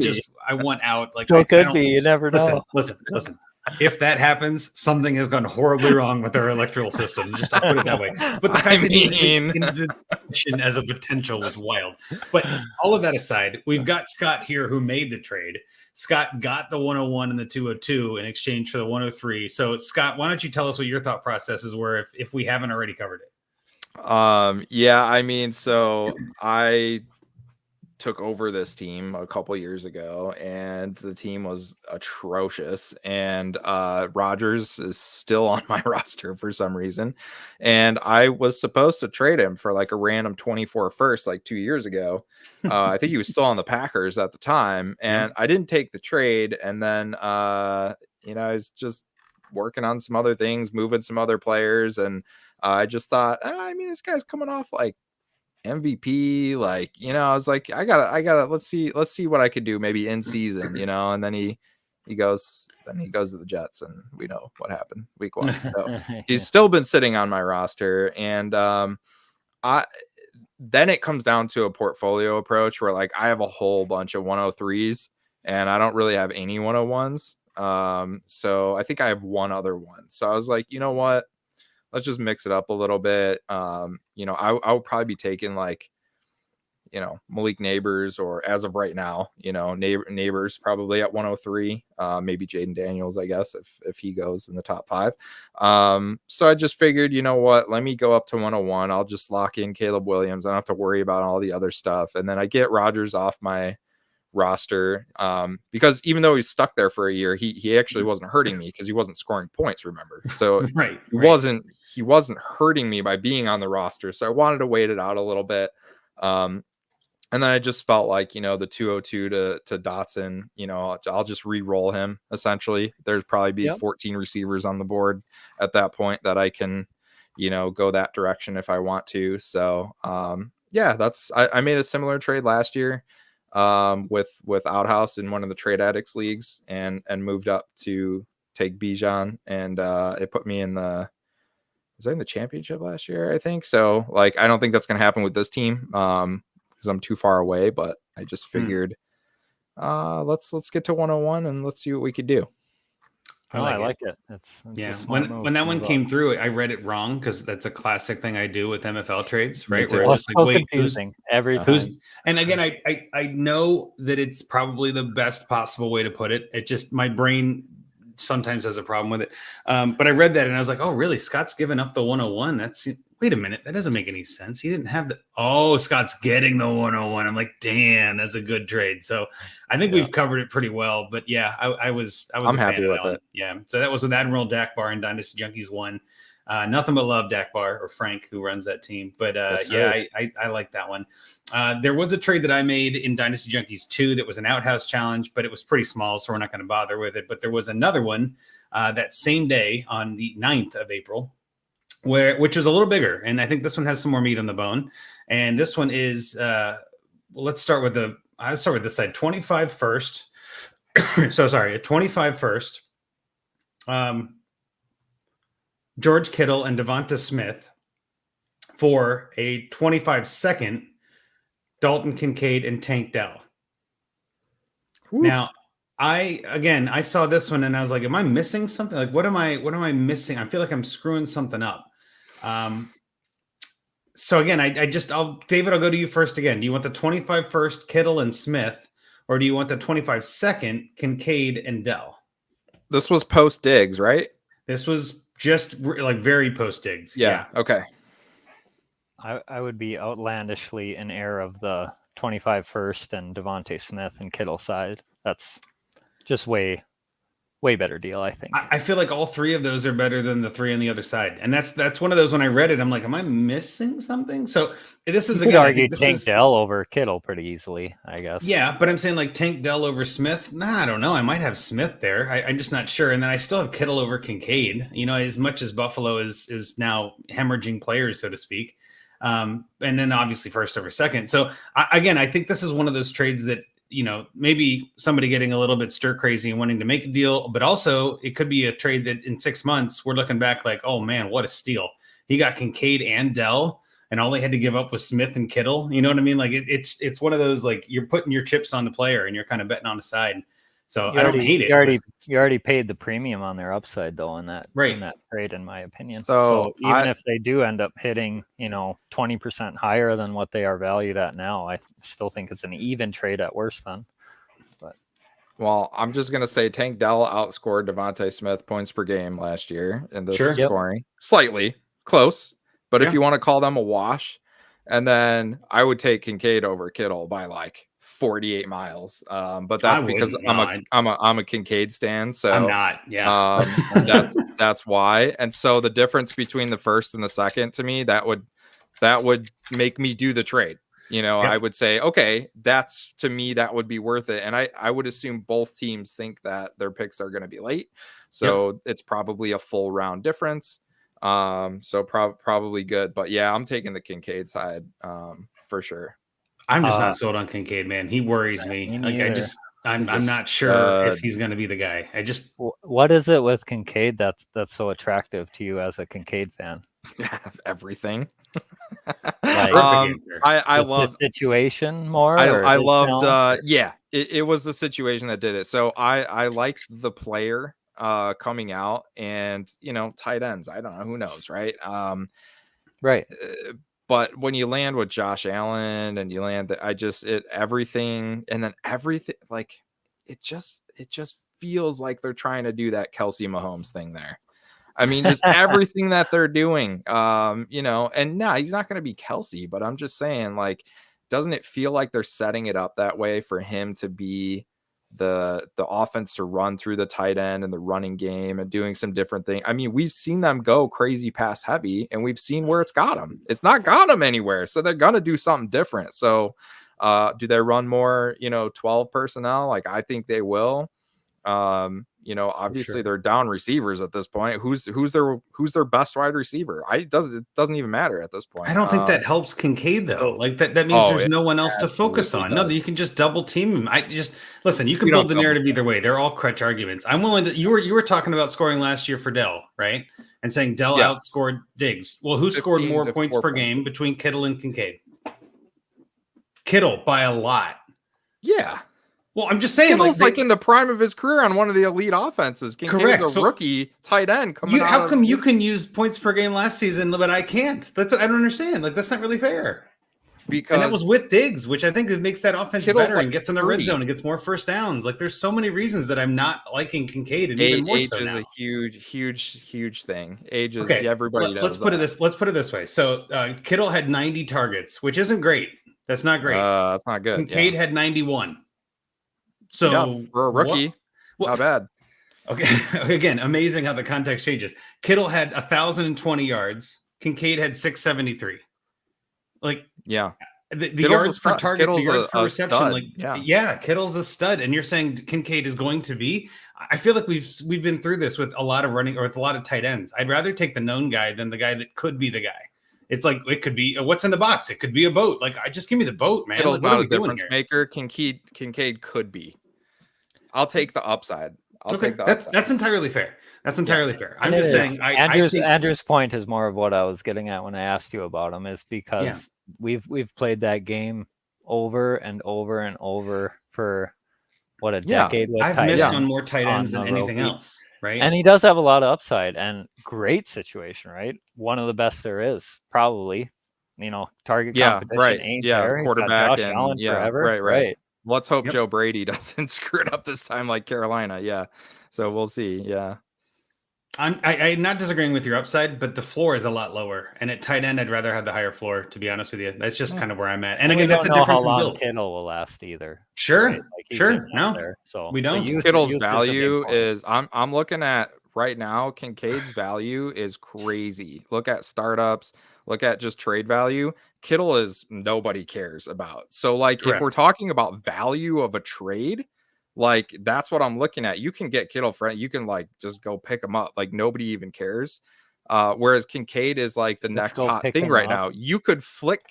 Speaker 1: want out. Like
Speaker 3: still could be. You never know.
Speaker 1: Listen. If that happens, something has gone horribly wrong with our electoral system. Just I'll put it that way. But the fact that he's in the position as a potential is wild. But all of that aside, we've got Scott here who made the trade. Scott got the 101 and the 202 in exchange for the 103. So Scott, why don't you tell us what your thought processes were if we haven't already covered it?
Speaker 2: Yeah, I mean, so I took over this team a couple years ago, and the team was atrocious. And Rodgers is still on my roster for some reason, and I was supposed to trade him for like a random 24 first like 2 years ago. I think he was still on the Packers at the time, and I didn't take the trade. And then I was just working on some other things, moving some other players, and I just thought, I mean, this guy's coming off like MVP, like, I was like, I gotta let's see what I could do maybe in season, and then he goes to the Jets, and we know what happened week 1. So he's still been sitting on my roster, and then it comes down to a portfolio approach where like I have a whole bunch of 103s and I don't really have any 101s. So I think I have one other one. So I was like, you know what? Let's just mix it up a little bit. I would probably be taking like, Malik Neighbors, or as of right now, Neighbors probably at 103, maybe Jaden Daniels, I guess, if he goes in the top 5. So I just figured, you know what, let me go up to 101. I'll just lock in Caleb Williams. I don't have to worry about all the other stuff. And then I get Rodgers off my roster, because even though he's stuck there for a year, he actually wasn't hurting me because he wasn't scoring points, remember? So he wasn't hurting me by being on the roster. So I wanted to wait it out a little bit. And then I just felt like, the 202 to Dotson, I'll just re-roll him essentially. There's probably be 14 receivers on the board at that point that I can, go that direction if I want to. So I made a similar trade last year with Outhouse in one of the trade addicts leagues, and moved up to take Bijan, and it put me in the championship last year, I think. So like, I don't think that's going to happen with this team, because I'm too far away, but I just figured, let's get to 101 and let's see what we could do.
Speaker 3: I like it. It's
Speaker 1: when that one came through, I read it wrong, because that's a classic thing I do with MFL trades, right?
Speaker 3: Where it's like, so wait, confusing every time.
Speaker 1: And again, I know that it's probably the best possible way to put it. It just, my brain sometimes has a problem with it. But I read that and I was like, oh, really? Scott's given up the 101. Wait a minute. That doesn't make any sense. He didn't have Scott's getting the 101. I'm like, damn, that's a good trade. So I think we've covered it pretty well, but yeah, I'm happy with it. Yeah. So that was with Admiral Dakbar and Dynasty Junkies 1. Nothing but love, Dakbar, or Frank, who runs that team. But I like that one. There was a trade that I made in Dynasty Junkies 2 that was an outhouse challenge, but it was pretty small, so we're not going to bother with it. But there was another one that same day on the 9th of April, which was a little bigger. And I think this one has some more meat on the bone. And this one is, let's start with this side, 25 first. So sorry, a 25 first. George Kittle and Devonta Smith for a 25 second Dalton Kincaid and Tank Dell. Ooh. Now, I saw this one and I was like, am I missing something? Like, what am I missing? I feel like I'm screwing something up. So again, David, I'll go to you first again. Do you want the 25 first Kittle and Smith, or do you want the 25 second Kincaid and Dell?
Speaker 2: This was post Diggs, right?
Speaker 1: This was just like very post Diggs.
Speaker 2: Yeah. Okay.
Speaker 3: I would be outlandishly in air of the 25 first and Devontae Smith and Kittle side. That's just way better deal, I think.
Speaker 1: I feel like all three of those are better than the three on the other side. And that's one of those, when I read it, I'm like, am I missing something? So this is,
Speaker 3: you could argue Tank Dell over Kittle pretty easily, I guess.
Speaker 1: Yeah, but I'm saying like Tank Dell over Smith. I don't know. I might have Smith there. I'm just not sure. And then I still have Kittle over Kincaid, as much as Buffalo is now hemorrhaging players, so to speak. And then obviously first over second. So I think this is one of those trades that, maybe somebody getting a little bit stir crazy and wanting to make a deal, but also it could be a trade that in 6 months we're looking back like, oh man, what a steal. He got Kincaid and Dell, and all they had to give up was Smith and Kittle. You know what I mean? Like it's one of those, like, you're putting your chips on the player and you're kind of betting on the side. So I don't hate it.
Speaker 3: You already paid the premium on their upside though in that trade, in my opinion.
Speaker 2: So
Speaker 3: even if they do end up hitting, 20% higher than what they are valued at now, I still think it's an even trade at worst then.
Speaker 2: Well, I'm just gonna say Tank Dell outscored Devontae Smith points per game last year in this scoring. Slightly close, but if you want to call them a wash, and then I would take Kincaid over Kittle by like 48 miles. But that's because I'm a Kincaid stan. So
Speaker 1: I'm not. Yeah.
Speaker 2: That's why. And so the difference between the first and the second, to me, that would make me do the trade. Yep. I would say, okay, to me, that would be worth it. And I would assume both teams think that their picks are going to be late. So it's probably a full round difference. So probably good. But yeah, I'm taking the Kincaid side for sure.
Speaker 1: I'm just not sold on Kincaid, man. He worries me. Like I'm not sure if he's going to be the guy.
Speaker 3: What is it with Kincaid that's so attractive to you as a Kincaid fan?
Speaker 2: Everything.
Speaker 3: I love the situation more.
Speaker 2: I loved. It was the situation that did it. So I liked the player coming out, and tight ends. I don't know, who knows, right?
Speaker 3: Right.
Speaker 2: But when you land with Josh Allen and you land everything, and then everything, like it just feels like they're trying to do that Kelsey Mahomes thing there. I mean, just everything that they're doing, and no, he's not going to be Kelsey, but I'm just saying, like, doesn't it feel like they're setting it up that way for him to be the offense to run through the tight end and the running game and doing some different things? I mean, we've seen them go crazy pass heavy, and we've seen where it's got them. It's not got them anywhere. So they're going to do something different. So do they run more, 12 personnel? Like, I think they will. Obviously they're down receivers at this point. Who's their best wide receiver? It doesn't even matter at this point.
Speaker 1: I don't think that helps Kincaid though. Like that means there's no one else to focus on. No, you can just double team him. Listen, you can build the narrative either way. They're all crutch arguments. I'm willing to. You were talking about scoring last year for Dell, right? And saying Dell outscored Diggs. Well, who scored more points per game between Kittle and Kincaid? Kittle by a lot.
Speaker 2: Yeah.
Speaker 1: Well, I'm just saying,
Speaker 2: Kittle's like in the prime of his career on one of the elite offenses. Kincaid's a rookie tight end coming out.
Speaker 1: How come you can use points per game last season, but I can't? I don't understand. Like, that's not really fair. And that was with Diggs, which I think makes that offense better and gets in the red zone and gets more first downs. Like, there's so many reasons that I'm not liking Kincaid, and even more so now.
Speaker 2: Age is a huge thing. Age is everybody knows.
Speaker 1: Let's put it this way. So Kittle had 90 targets, which isn't great. That's not great.
Speaker 2: That's not good.
Speaker 1: Kincaid had 91. So
Speaker 2: for a rookie, not bad.
Speaker 1: Okay. Again, amazing how the context changes. Kittle had 1,020 yards. Kincaid had 673. Like, the yards per target, the yards per reception. Stud. Kittle's a stud. And you're saying Kincaid is going to be? I feel like we've been through this with a lot of running or with a lot of tight ends. I'd rather take the known guy than the guy that could be the guy. It's like, it could be what's in the box. It could be a boat. Like, I just give me the boat, man.
Speaker 2: Kittle's not a difference maker. Kincaid could be. I'll take the upside.
Speaker 1: That's entirely fair. That's entirely fair. I'm just saying.
Speaker 3: Andrew's point is more of what I was getting at when I asked you about him, is because we've played that game over and over and over for a decade. With
Speaker 1: I've missed on more tight ends than anything else. Right.
Speaker 3: And he does have a lot of upside and great situation, right? One of the best there is, probably. Target competition ain't there.
Speaker 2: Quarterback
Speaker 3: Josh Allen forever.
Speaker 2: Right. Let's hope Joe Brady doesn't screw it up this time like Carolina. Yeah. So we'll see. Yeah.
Speaker 1: I'm not disagreeing with your upside, but the floor is a lot lower. And at tight end, I'd rather have the higher floor, to be honest with you. That's just kind of where I'm at. And again, that's a difference in build.
Speaker 3: Kittle will last either.
Speaker 1: Sure. Right? Sure. No,
Speaker 3: so
Speaker 1: we don't.
Speaker 2: Kittle's value is I'm looking at right now. Kincaid's value is crazy. Look at startups. Look at just trade value. Kittle is nobody cares about. So like, if we're talking about value of a trade, like that's what I'm looking at. You can get Kittle for, you can like just go pick him up. Like nobody even cares. Whereas Kincaid is like the next hot thing right now. You can flip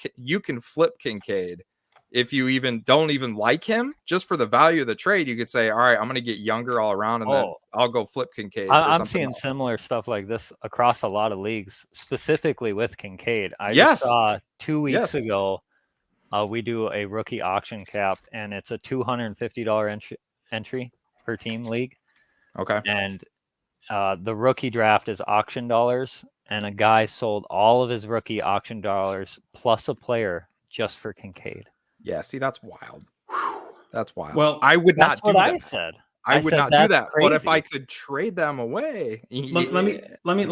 Speaker 2: Kincaid if you don't even like him, just for the value of the trade. You could say, all right, I'm going to get younger all around, and then I'll go flip Kincaid.
Speaker 3: I'm seeing similar stuff like this across a lot of leagues, specifically with Kincaid. I just saw 2 weeks ago, we do a rookie auction cap, and it's a $250 entry per team league.
Speaker 2: Okay.
Speaker 3: And the rookie draft is auction dollars, and a guy sold all of his rookie auction dollars plus a player just for Kincaid.
Speaker 2: Yeah, see, that's wild. That's wild.
Speaker 1: Well,
Speaker 2: I would not do that.
Speaker 3: I said.
Speaker 2: I would not do that. Crazy. But if I could trade them away,
Speaker 1: let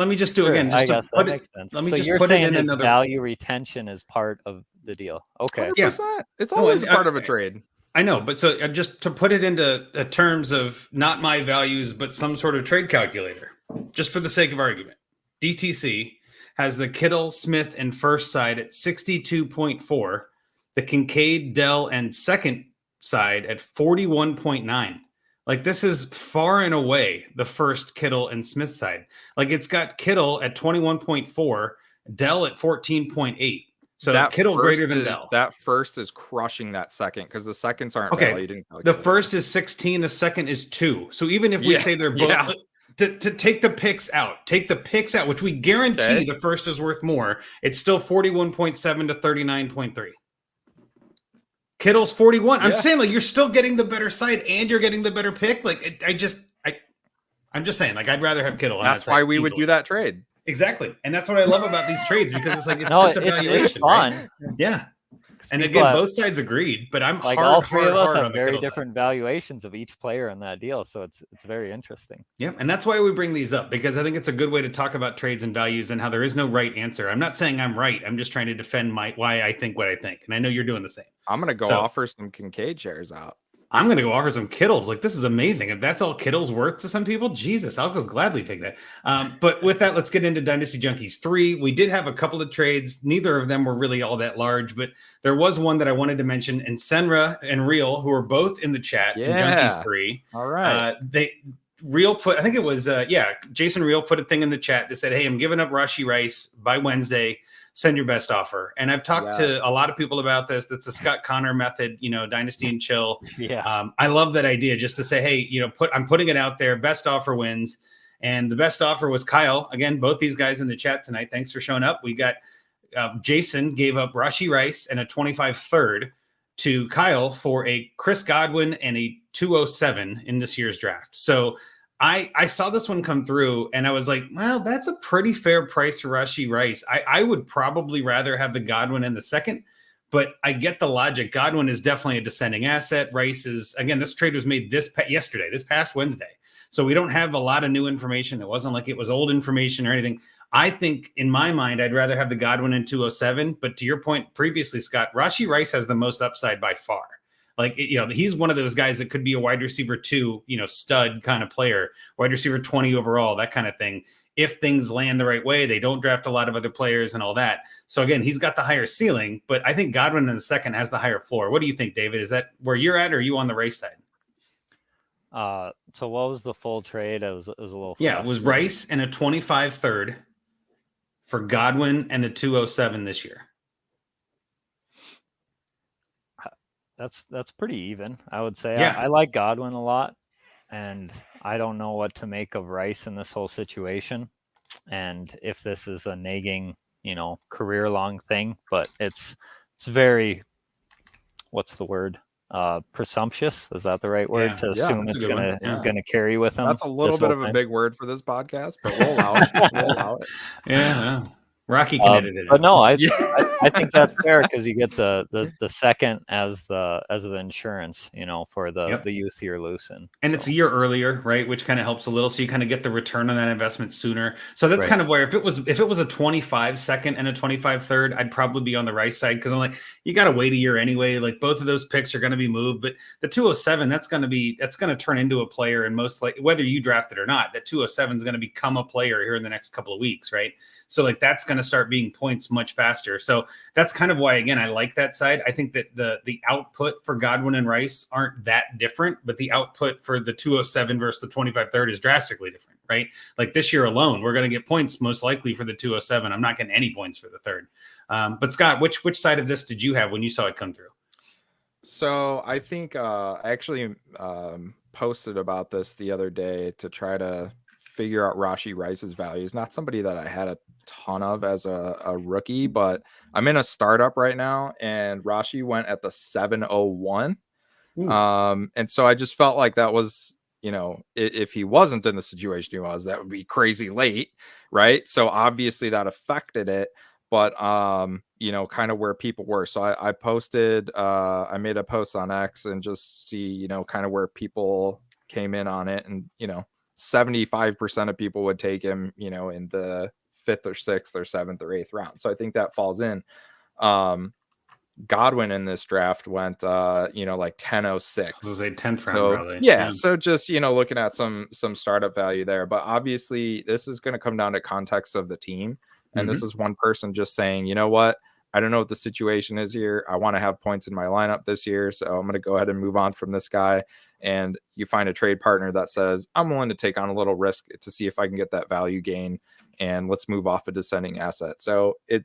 Speaker 1: me just do again. Just
Speaker 3: I guess that makes sense.
Speaker 1: Let me
Speaker 3: so
Speaker 1: just
Speaker 3: you're
Speaker 1: put
Speaker 3: saying
Speaker 1: it in another
Speaker 3: value retention is part of the deal. Okay.
Speaker 2: 100%. It's always part of a trade.
Speaker 1: I know, but so just to put it into terms of not my values, but some sort of trade calculator, just for the sake of argument, DTC has the Kittle, Smith, and first side at 62.4, the Kincaid, Dell, and second side at 41.9. Like, this is far and away the first Kittle and Smith side. Like, it's got Kittle at 21.4, Dell at 14.8. So that Kittle greater than Dell.
Speaker 2: That first is crushing that second because the seconds aren't valued.
Speaker 1: The first is 16, the second is 2. So even if we say they're both to take the picks out, which we guarantee the first is worth more, it's still 41.7 to 39.3. Kittle's 41. I'm saying, like, you're still getting the better side and you're getting the better pick. Like, I'm just saying, like, I'd rather have Kittle.
Speaker 2: That's why we would do that trade.
Speaker 1: Exactly. And that's what I love about these trades, because it's like, it's just a valuation. It's fun. Right? Yeah. And again, both sides agreed, but I'm
Speaker 3: like, all three of us have very different valuations of each player in that deal. So it's very interesting.
Speaker 1: Yeah. And that's why we bring these up, because I think it's a good way to talk about trades and values and how there is no right answer. I'm not saying I'm right. I'm just trying to defend why I think what I think. And I know you're doing the same.
Speaker 2: I'm going to go offer some Kincaid shares out.
Speaker 1: I'm going to go offer some Kittles. Like, this is amazing. If that's all Kittle's worth to some people, Jesus, I'll go gladly take that. But with that, let's get into Dynasty Junkies 3. We did have a couple of trades. Neither of them were really all that large, but there was one that I wanted to mention. And Senra and Real, who are both in the chat in Junkies 3.
Speaker 2: All right.
Speaker 1: Real put, I think it was, Jason Real put a thing in the chat that said, hey, I'm giving up Rashi Rice by Wednesday. Send your best offer. And I've talked to a lot of people about this. That's the Scott Connor method, Dynasty and Chill.
Speaker 3: Yeah.
Speaker 1: I love that idea, just to say, hey, I'm putting it out there. Best offer wins. And the best offer was Kyle. Again, both these guys in the chat tonight. Thanks for showing up. We got Jason gave up Rashi Rice and a 25 third to Kyle for a Chris Godwin and a 207 in this year's draft. So I saw this one come through and I was like, well, that's a pretty fair price for Rashi Rice. I would probably rather have the Godwin in the second, but I get the logic. Godwin is definitely a descending asset. Rice is, again, this trade was made this past Wednesday. So we don't have a lot of new information. It wasn't like it was old information or anything. I think in my mind, I'd rather have the Godwin in 207. But to your point previously, Scott, Rashi Rice has the most upside by far. Like, he's one of those guys that could be a wide receiver 2, stud kind of player, wide receiver 20 overall, that kind of thing. If things land the right way, they don't draft a lot of other players and all that. So again, he's got the higher ceiling, but I think Godwin in the second has the higher floor. What do you think, David? Is that where you're at, or are you on the Rice side?
Speaker 3: So what was the full trade? It was a little.
Speaker 1: Yeah, it was Rice and a 25 third for Godwin and a 207 this year.
Speaker 3: That's pretty even, I would say.
Speaker 1: Yeah.
Speaker 3: I like Godwin a lot, and I don't know what to make of Rice in this whole situation, and if this is a nagging, career-long thing. But it's very, what's the word? Presumptuous. Is that the right word? To assume it's gonna carry with him.
Speaker 2: That's a little bit of a big word for this podcast, but we'll allow it. We'll allow it.
Speaker 1: Yeah. Rocky can edit it.
Speaker 3: But no, I think that's fair, because you get the second as the insurance, for the youth you're losing.
Speaker 1: And it's a year earlier, right? Which kind of helps a little. So you kind of get the return on that investment sooner. So that's kind of where if it was a 25 second and a 25 third, I'd probably be on the Rice side, because I'm like, you got to wait a year anyway. Like, both of those picks are going to be moved, but the 207, that's going to turn into a player, and most likely, whether you draft it or not, that 207 is going to become a player here in the next couple of weeks, right? So like, that's going to start being points much faster. So that's kind of why, again, I like that side. I think that the output for Godwin and Rice aren't that different, but the output for the 207 versus the 25 third is drastically different, right? Like, this year alone, we're going to get points most likely for the 207. I'm not getting any points for the third. But Scott, which side of this did you have when you saw it come through?
Speaker 2: So I think I actually posted about this the other day to try to figure out Rashi Rice's values. Not somebody that I had a ton of as a rookie, but I'm in a startup right now, and Rashi went at the 701. And so I just felt like that was, if he wasn't in the situation he was, that would be crazy late, right? So obviously that affected it, but kind of where people were. So I posted, I made a post on X and just see, kind of where people came in on it, and 75% of people would take him, in the 5th or 6th or 7th or 8th round. So I think that falls in. Godwin in this draft went, like 10.06.
Speaker 1: It was a 10th round,
Speaker 2: so,
Speaker 1: probably.
Speaker 2: Yeah. So just, looking at some startup value there. But obviously, this is going to come down to context of the team. And this is one person just saying, you know what? I don't know what the situation is here. I want to have points in my lineup this year. So I'm going to go ahead and move on from this guy. And you find a trade partner that says, I'm willing to take on a little risk to see if I can get that value gain. And let's move off a descending asset. So it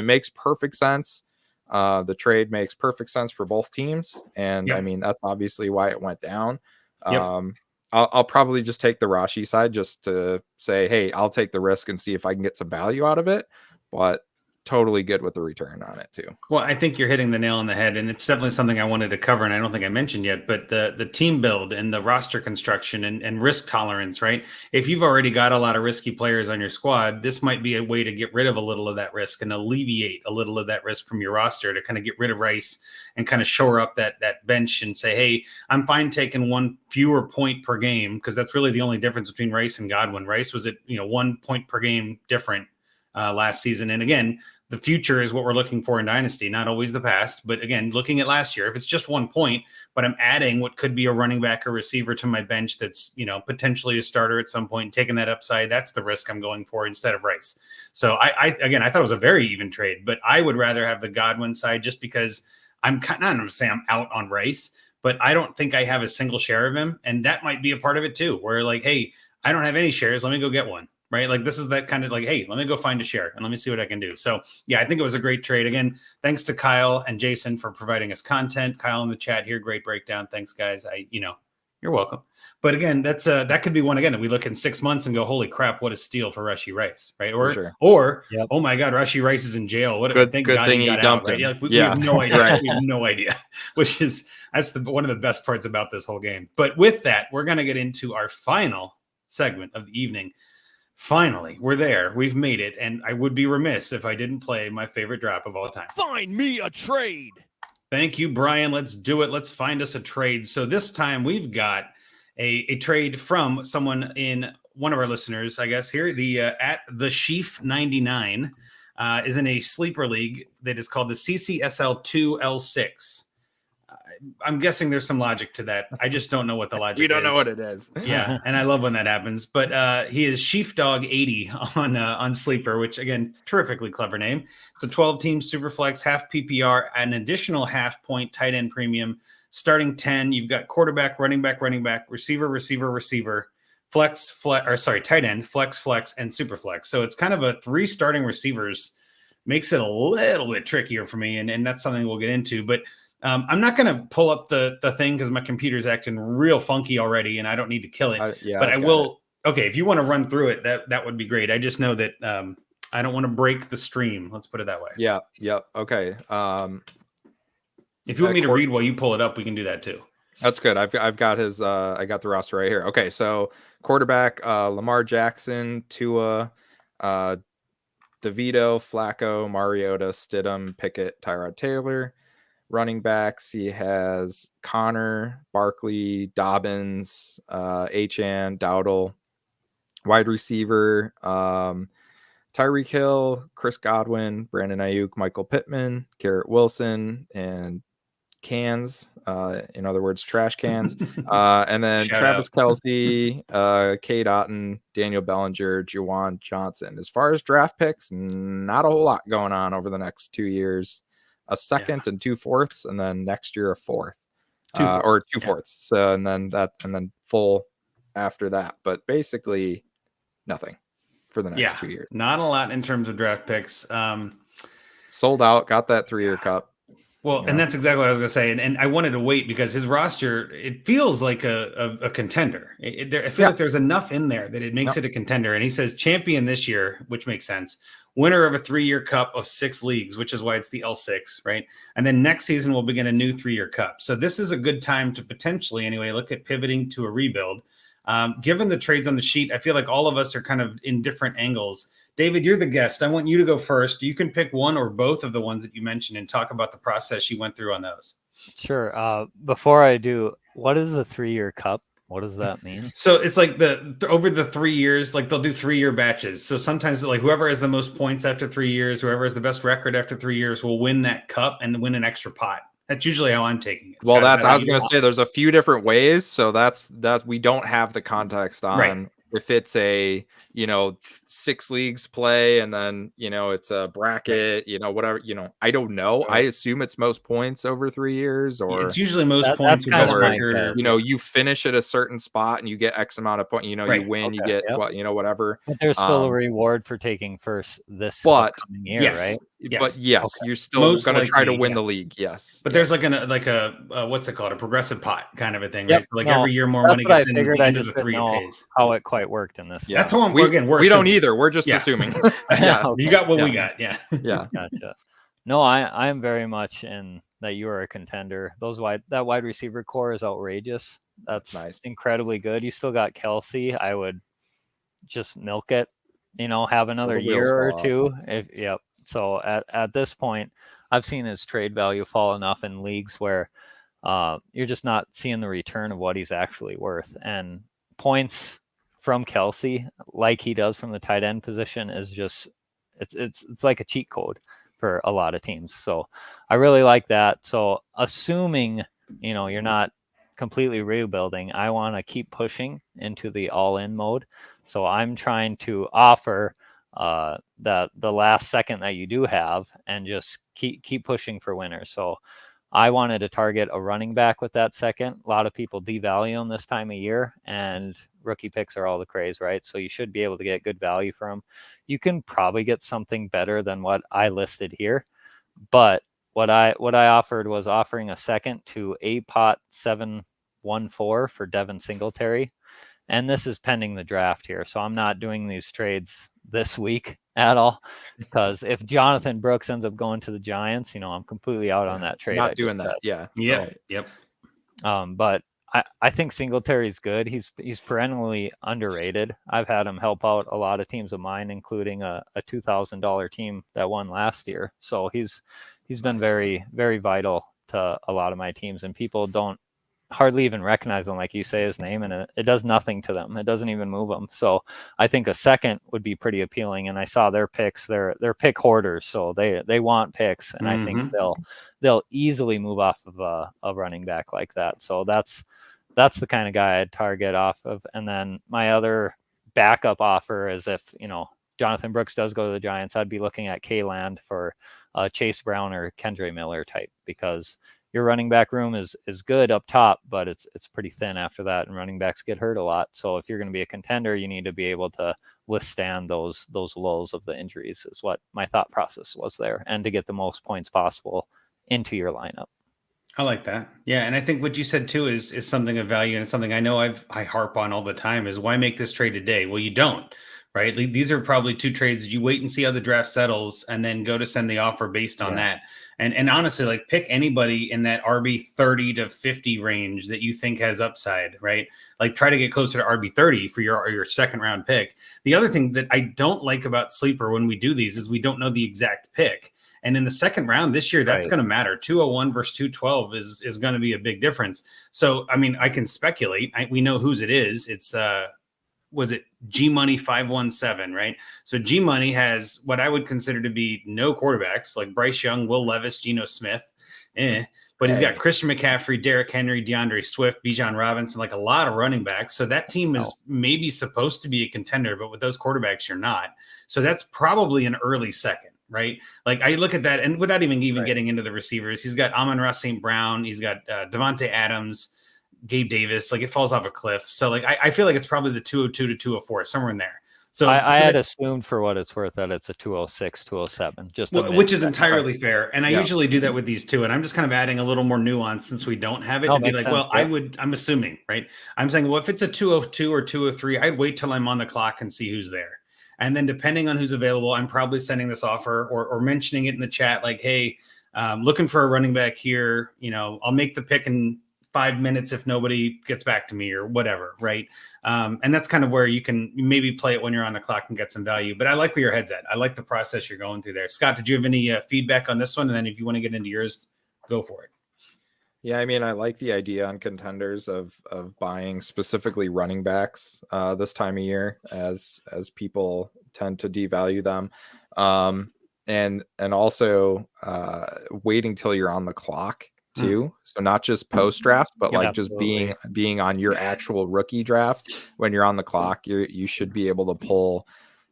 Speaker 2: makes perfect sense. The trade makes perfect sense for both teams. And I mean, that's obviously why it went down. I'll probably just take the Rashi side just to say, hey, I'll take the risk and see if I can get some value out of it. But totally good with the return on it too.
Speaker 1: Well, I think you're hitting the nail on the head, and it's definitely something I wanted to cover, and I don't think I mentioned yet, but the team build and the roster construction and risk tolerance, right? If you've already got a lot of risky players on your squad, this might be a way to get rid of a little of that risk and alleviate a little of that risk from your roster to kind of get rid of Rice and kind of shore up that bench and say, hey, I'm fine taking one fewer point per game, because that's really the only difference between Rice and Godwin. Rice was at 1 point per game different last season. And again, the future is what we're looking for in Dynasty, not always the past. But again, looking at last year, if it's just 1 point, but I'm adding what could be a running back or receiver to my bench that's, potentially a starter at some point, taking that upside, that's the risk I'm going for instead of Rice. So I thought it was a very even trade, but I would rather have the Godwin side just because I'm not going to say I'm out on Rice, but I don't think I have a single share of him. And that might be a part of it too, where like, hey, I don't have any shares. Let me go get one. Right. Like this is that kind of like, hey, let me go find a share and let me see what I can do. So, yeah, I think it was a great trade. Again, thanks to Kyle and Jason for providing us content. Kyle in the chat here. Great breakdown. Thanks, guys. You're welcome. But again, that could be one again that we look in 6 months and go, holy crap, what a steal for Rashi Rice. Right. Or oh my God, Rashi Rice is in jail. What
Speaker 2: good thing he got out,
Speaker 1: right? We have no idea. Right. We have no idea, that's one of the best parts about this whole game. But with that, we're going to get into our final segment of the evening. Finally, we're there. We've made it. And I would be remiss if I didn't play my favorite drop of all time.
Speaker 4: Find me a trade.
Speaker 1: Thank you, Brian. Let's do it. Let's find us a trade. So this time we've got a trade from someone in one of our listeners, I guess here, the at the Sheaf 99 is in a sleeper league that is called the CCSL 2L6. I'm guessing there's some logic to that. I just don't know what the logic is.
Speaker 2: We don't know what it is.
Speaker 1: Yeah, and I love when that happens. But he is Sheepdog 80 on Sleeper, which, again, terrifically clever name. It's a 12-team Superflex, half PPR, an additional half-point tight end premium, starting 10. You've got quarterback, running back, receiver, tight end, flex, and Superflex. So it's kind of a 3 starting receivers. Makes it a little bit trickier for me, and that's something we'll get into. But I'm not going to pull up the thing because my computer's acting real funky already, and I don't need to kill it. But I will. Okay, if you want to run through it, that would be great. I just know that I don't want to break the stream. Let's put it that way.
Speaker 2: Yeah. Okay.
Speaker 1: If you want me to read while you pull it up, we can do that too.
Speaker 2: That's good. I've got his. I got the roster right here. Okay, so quarterback Lamar Jackson, Tua, DeVito, Flacco, Mariota, Stidham, Pickett, Tyrod Taylor. Running backs, he has Connor, Barkley, Dobbins, Achane, Dowdle. Wide receiver, Tyreek Hill, Chris Godwin, Brandon Ayuk, Michael Pittman, Garrett Wilson, and cans, in other words, trash cans. And then Travis Kelce, Cade Otton, Daniel Bellinger, Juwan Johnson. As far as draft picks, not a whole lot going on over the next 2 years. A second and 2 fourths, and then next year a fourth, or 2 fourths. So and then full after that. But basically nothing for the next 2 years.
Speaker 1: Not a lot in terms of draft picks.
Speaker 2: Sold out, got that 3-year cup.
Speaker 1: Well, and that's exactly what I was going to say. And I wanted to wait because his roster, it feels like a contender. I feel like there's enough in there that it makes it a contender. And he says champion this year, which makes sense. Winner of a 3-year cup of 6 leagues, which is why it's the L6, right? And then next season, we'll begin a new 3-year cup. So this is a good time to potentially, anyway, look at pivoting to a rebuild. Given the trades on the sheet, I feel like all of us are kind of in different angles. David, you're the guest. I want you to go first. You can pick one or both of the ones that you mentioned and talk about the process you went through on those.
Speaker 3: Sure. Before I do, what is the 3-year cup? What does that mean?
Speaker 1: So it's like over the 3 years, like they'll do 3-year batches. So sometimes like whoever has the most points after 3 years, whoever has the best record after 3 years will win that cup and win an extra pot. That's usually how I'm taking it.
Speaker 2: Well, I was going to say there's a few different ways. So that's we don't have the context on if it's a, 6 leagues play and then, it's a bracket, whatever, I don't know. I assume it's most points over 3 years, or
Speaker 1: it's usually most points or best record.
Speaker 2: You finish at a certain spot and you get X amount of points, you win, you get, whatever.
Speaker 3: But there's still a reward for taking first this upcoming year, right?
Speaker 2: Yes. But yes, you're still going to try to win the league. Yes.
Speaker 1: But there's like a what's it called? A progressive pot kind of a thing, right? So like every year more money gets in the end of the 3 pays.
Speaker 3: How it quite worked in this.
Speaker 1: That's what
Speaker 2: we don't either. We're just assuming.
Speaker 1: You got what we got. Yeah.
Speaker 3: Gotcha. No, I am very much in that you are a contender. That wide receiver core is outrageous. That's nice. Incredibly good. You still got Kelsey. I would just milk it, have another year or two. So at this point, I've seen his trade value fall enough in leagues where you're just not seeing the return of what he's actually worth. And points from Kelsey, like he does from the tight end position, is just it's like a cheat code for a lot of teams. So I really like that. So assuming you're not completely rebuilding, I want to keep pushing into the all-in mode. So I'm trying to offer the last second that you do have and just keep pushing for winners. So I wanted to target a running back with that second. A lot of people devalue them this time of year, and rookie picks are all the craze, right? So you should be able to get good value from them. You can probably get something better than what I listed here, but what I offered was offering a second to APOT 714 for Devin Singletary. And this is pending the draft here. So I'm not doing these trades this week at all, because if Jonathan Brooks ends up going to the Giants, I'm completely out on that trade.
Speaker 2: Not doing that. Yeah.
Speaker 1: Right. Yep.
Speaker 3: But I think Singletary's good. He's perennially underrated. I've had him help out a lot of teams of mine, including a $2,000 team that won last year. So he's been very, very vital to a lot of my teams, and people don't hardly even recognize him. Like you say his name, and it does nothing to them. It doesn't even move them. So I think a second would be pretty appealing. And I saw their picks. They're pick hoarders, so they want picks, and I think they'll easily move off of a running back like that. So that's the kind of guy I'd target off of. And then my other backup offer is if Jonathan Brooks does go to the Giants, I'd be looking at K-Land for Chase Brown or Kendre Miller type, because your running back room is good up top, but it's pretty thin after that, and running backs get hurt a lot. So if you're going to be a contender, you need to be able to withstand those lows of the injuries, is what my thought process was there, and to get the most points possible into your lineup.
Speaker 1: I like that. Yeah. And I think what you said too is something of value, and it's something I know I harp on all the time, is why make this trade today? Well, you don't, right? These are probably two trades that you wait and see how the draft settles and then go to send the offer based on that. And honestly, like, pick anybody in that RB 30 to 50 range that you think has upside, right? Like, try to get closer to RB 30 for your second round pick. The other thing that I don't like about Sleeper when we do these is we don't know the exact pick. And in the second round this year, that's going to matter. 201 versus 212 is going to be a big difference. So, I mean, I can speculate. We know whose it is. It's was it G Money 517, right? So G Money has what I would consider to be no quarterbacks, like Bryce Young, Will Levis, Geno Smith, but he's got Christian McCaffrey, Derrick Henry, DeAndre Swift, Bijan Robinson, like a lot of running backs. So that team is maybe supposed to be a contender, but with those quarterbacks, you're not. So that's probably an early second, right? Like, I look at that, and without even getting into the receivers, he's got Amon-Ra St. Brown, he's got Devontae Adams, Gabe Davis. Like, it falls off a cliff. So like, I feel like it's probably the 202 to 204, somewhere in there. So
Speaker 3: I had assumed, for what it's worth, that it's a 206, 207, which
Speaker 1: is entirely fair. And I usually do that with these two. And I'm just kind of adding a little more nuance since we don't have it, to be like, well, I'm assuming, right? I'm saying, well, if it's a 202 or 203, I'd wait till I'm on the clock and see who's there. And then depending on who's available, I'm probably sending this offer or mentioning it in the chat, like, hey, looking for a running back here. I'll make the pick in 5 minutes if nobody gets back to me or whatever, right? And that's kind of where you can maybe play it when you're on the clock and get some value. But I like where your head's at. I like the process you're going through there. Scott, did you have any feedback on this one? And then if you want to get into yours, go for it.
Speaker 2: Yeah, I mean, I like the idea on contenders of buying specifically running backs this time of year, as people tend to devalue them, and also waiting till you're on the clock too. So not just post draft, but
Speaker 3: Yeah,
Speaker 2: like just
Speaker 3: absolutely.
Speaker 2: being on your actual rookie draft when you're on the clock, you should be able to pull.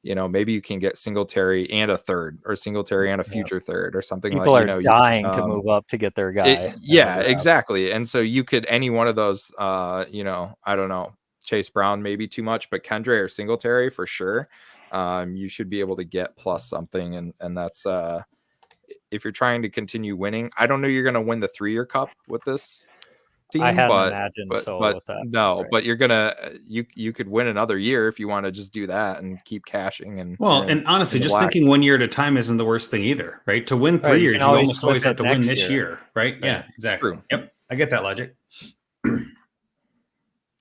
Speaker 2: Maybe you can get Singletary and a third, or Singletary and a future third, or something
Speaker 3: People
Speaker 2: like,
Speaker 3: are dying to move up to get their guy.
Speaker 2: Yeah, exactly. And so you could, any one of those, I don't know, Chase Brown maybe too much, but Kendre or Singletary for sure. You should be able to get plus something, and that's if you're trying to continue winning. I don't know you're going to win the 3-year cup with this team,
Speaker 3: I hadn't imagined with that.
Speaker 2: No,
Speaker 3: right.
Speaker 2: but you're gonna you could win another year if you want to just do that and keep cashing. And
Speaker 1: honestly, just thinking 1 year at a time isn't the worst thing either, right? To win 3 years, you almost always have to win this year, right? Yeah, exactly.
Speaker 2: True.
Speaker 1: Yep, I get that logic.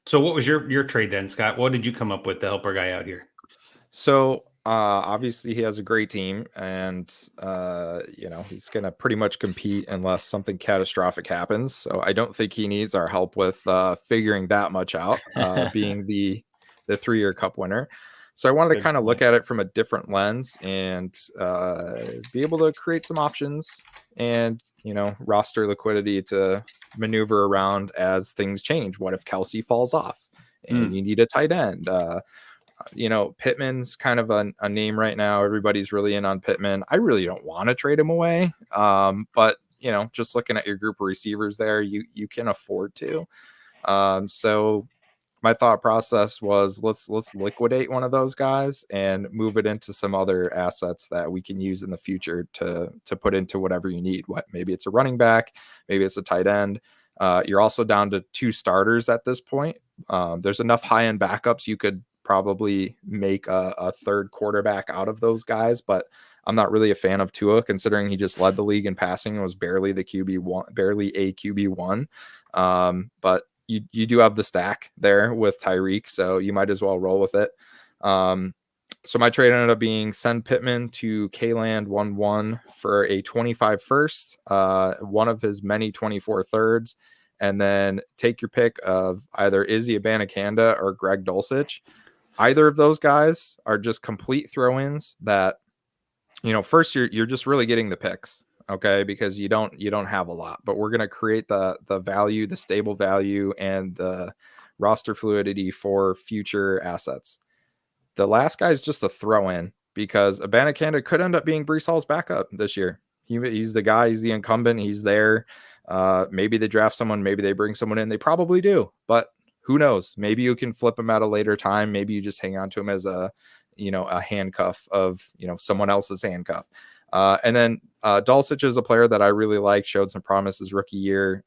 Speaker 1: So what was your trade then, Scott? What did you come up with to help our guy out here?
Speaker 2: So obviously he has a great team, and he's going to pretty much compete unless something catastrophic happens. So I don't think he needs our help with figuring that much out, being the 3-year cup winner. So I wanted to kind of look at it from a different lens and be able to create some options and, roster liquidity to maneuver around as things change. What if Kelsey falls off and you need a tight end? Pittman's kind of a name right now. Everybody's really in on Pittman. I really don't want to trade him away. But just looking at your group of receivers there, you can afford to. So my thought process was let's liquidate one of those guys and move it into some other assets that we can use in the future to put into whatever you need. Maybe it's a running back, maybe it's a tight end. You're also down to 2 starters at this point. There's enough high-end backups you could probably make a third quarterback out of those guys, but I'm not really a fan of Tua, considering he just led the league in passing and was barely a QB1. But you do have the stack there with Tyreek, so you might as well roll with it. So my trade ended up being send Pittman to K-Land 1-1 for a 25 first, one of his many 24 thirds, and then take your pick of either Izzy Abanikanda or Greg Dulcich. Either of those guys are just complete throw-ins that, first you're just really getting the picks, okay? Because you don't have a lot, but we're going to create the value, the stable value, and the roster fluidity for future assets. The last guy is just a throw-in because Abanikanda could end up being Breece Hall's backup this year. He's the guy, he's the incumbent, he's there. Maybe they draft someone, maybe they bring someone in. They probably do, but who knows? Maybe you can flip him at a later time. Maybe you just hang on to him as a handcuff of, someone else's handcuff. And then Dulcich is a player that I really like, showed some promise his rookie year.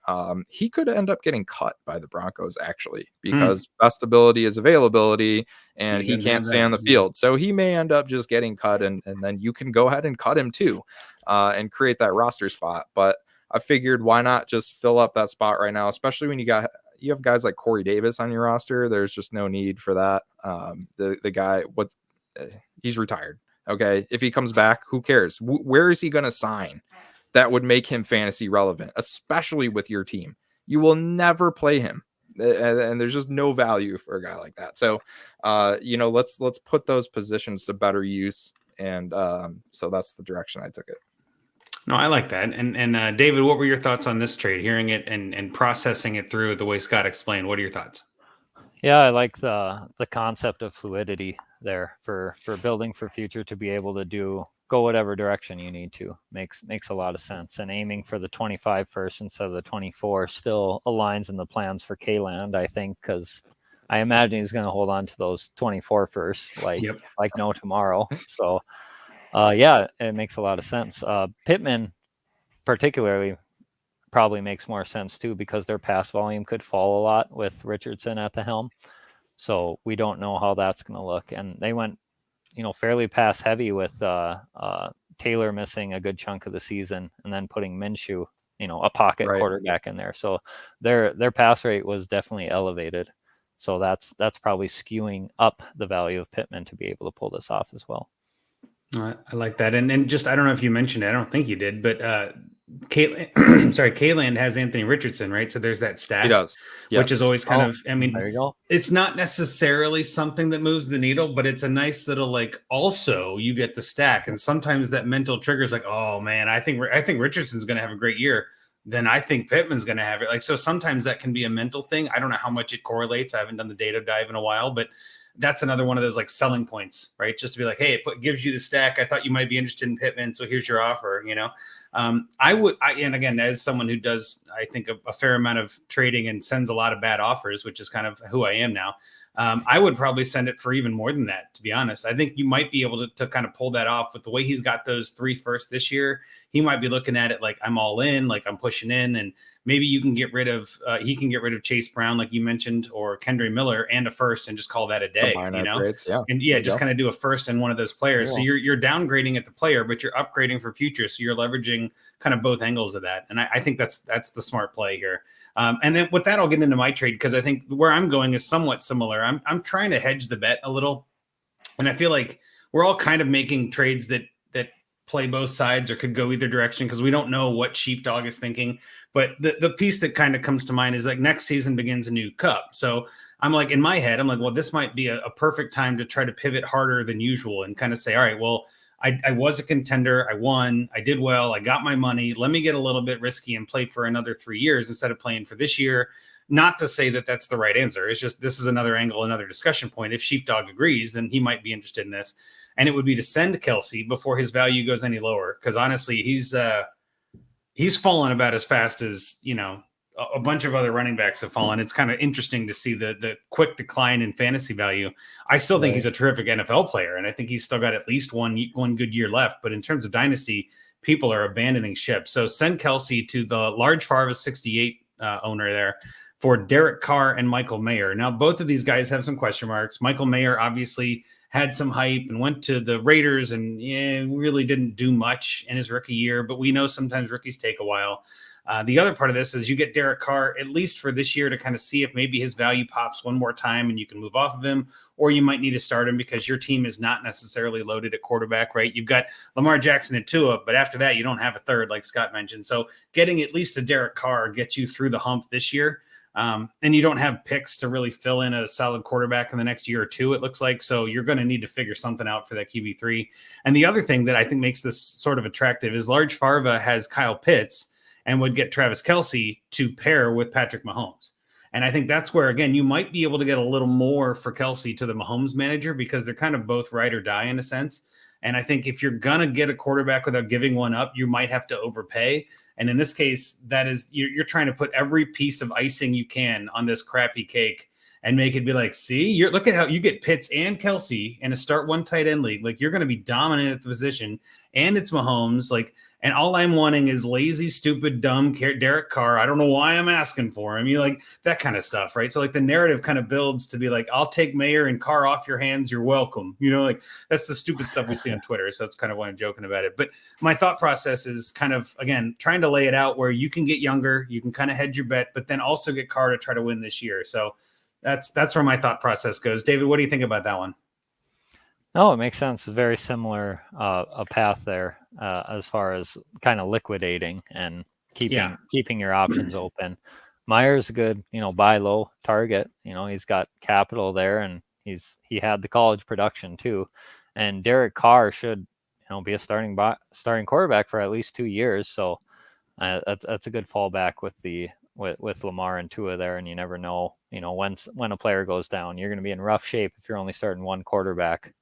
Speaker 2: He could end up getting cut by the Broncos, actually, because best ability is availability, and he can't stay on the field. So he may end up just getting cut, and then you can go ahead and cut him too, and create that roster spot. But I figured, why not just fill up that spot right now, especially when you have guys like Corey Davis on your roster. There's just no need for that. The guy, he's retired. Okay. If he comes back, who cares? Where is he going to sign that would make him fantasy relevant, especially with your team? You will never play him. And there's just no value for a guy like that. So, let's put those positions to better use. And so that's the direction I took it.
Speaker 1: No, I like that. And David, what were your thoughts on this trade? Hearing it and processing it through the way Scott explained, what are your thoughts?
Speaker 3: Yeah, I like the concept of fluidity there for building for future, to be able to go whatever direction you need to. Makes a lot of sense. And aiming for the 25 first instead of the 24 still aligns in the plans for K-Land, I think, because I imagine he's going to hold on to those 24 first like no tomorrow. So it makes a lot of sense. Pittman particularly probably makes more sense too, because their pass volume could fall a lot with Richardson at the helm. So we don't know how that's going to look. And they went, fairly pass heavy with Taylor missing a good chunk of the season, and then putting Minshew, a pocket quarterback in there. So their pass rate was definitely elevated. So that's probably skewing up the value of Pittman to be able to pull this off as well.
Speaker 1: I like that. And just, I don't know if you mentioned it, I don't think you did, but Kayland has Anthony Richardson, right? So there's that stack.
Speaker 2: He does, yes.
Speaker 1: Which is always kind of, I mean,
Speaker 3: there you go.
Speaker 1: It's not necessarily something that moves the needle, but it's a nice little, like, also you get the stack. And sometimes that mental trigger is like, oh man, I think Richardson's going to have a great year. Then I think Pittman's going to have it. Like, so sometimes that can be a mental thing. I don't know how much it correlates. I haven't done the data dive in a while, but that's another one of those like selling points, right? Just to be like, hey, it gives you the stack. I thought you might be interested in Pittman, so here's your offer, you know? And again, as someone who does, I think a fair amount of trading and sends a lot of bad offers, which is kind of who I am now. I would probably send it for even more than that, to be honest. I think you might be able to kind of pull that off with the way he's got those 3 firsts this year. He might be looking at it like I'm all in, like I'm pushing in, and maybe you can get rid of, he can get rid of Chase Brown, like you mentioned, or Kendry Miller and a first and just call that a day, you know?
Speaker 2: Upgrades, yeah.
Speaker 1: And just kind of do a first and one of those players. So you're downgrading at the player, but you're upgrading for future. So you're leveraging kind of both angles of that. And I think that's the smart play here. And then with that, I'll get into my trade, because I think where I'm going is somewhat similar. I'm trying to hedge the bet a little. And I feel like we're all kind of making trades that play both sides or could go either direction, because we don't know what Sheepdog is thinking. But the piece that kind of comes to mind is like next season begins a new cup. So I'm like, in my head, I'm like, well, this might be a perfect time to try to pivot harder than usual and kind of say, all right, well, I was a contender. I won. I did well. I got my money. Let me get a little bit risky and play for another 3 years instead of playing for this year. Not to say that that's the right answer. It's just, this is another angle, another discussion point. If Sheepdog agrees, then he might be interested in this. And it would be to send Kelsey before his value goes any lower. Because honestly, he's fallen about as fast as, you know, a bunch of other running backs have fallen. It's kind of interesting to see the quick decline in fantasy value. I still think he's a terrific NFL player, and I think he's still got at least one good year left. But in terms of dynasty, people are abandoning ship. So send Kelsey to the large Farva 68 owner there for Derek Carr and Michael Mayer. Now, both of these guys have some question marks. Michael Mayer obviously had some hype and went to the Raiders and really didn't do much in his rookie year, but we know sometimes rookies take a while. The other part of this is you get Derek Carr, at least for this year, to kind of see if maybe his value pops one more time and you can move off of him, or you might need to start him because your team is not necessarily loaded at quarterback, right? You've got Lamar Jackson and Tua, but after that, you don't have a third, like Scott mentioned. So getting at least a Derek Carr gets you through the hump this year. And you don't have picks to really fill in a solid quarterback in the next year or two, it looks like. So you're going to need to figure something out for that QB3. And the other thing that I think makes this sort of attractive is large Farva has Kyle Pitts and would get Travis Kelce to pair with Patrick Mahomes. And I think that's where, again, you might be able to get a little more for Kelce to the Mahomes manager, because they're kind of both ride or die in a sense. And I think if you're going to get a quarterback without giving one up, you might have to overpay. And in this case, that is, you're trying to put every piece of icing you can on this crappy cake and make it be like, see, look at how you get Pitts and Kelce in a start one tight end league. Like, you're going to be dominant at the position, and it's Mahomes. Like, and all I'm wanting is lazy, stupid, dumb Derek Carr. I don't know why I'm asking for him. You like that kind of stuff, right? So like the narrative kind of builds to be like, I'll take Mayer and Carr off your hands. You're welcome. You know, like that's the stupid stuff we see on Twitter. So that's kind of why I'm joking about it. But my thought process is kind of, again, trying to lay it out where you can get younger, you can kind of hedge your bet, but then also get Carr to try to win this year. So that's where my thought process goes. David, what do you think about that one?
Speaker 3: No, it makes sense. It's very similar a path there as far as kind of liquidating and keeping your options open. Meyer's a good, buy low target. He's got capital there, and he had the college production too. And Derek Carr should, be a starting quarterback for at least 2 years. So that's a good fallback with Lamar and Tua there. And you never know, when a player goes down, you're going to be in rough shape if you're only starting one quarterback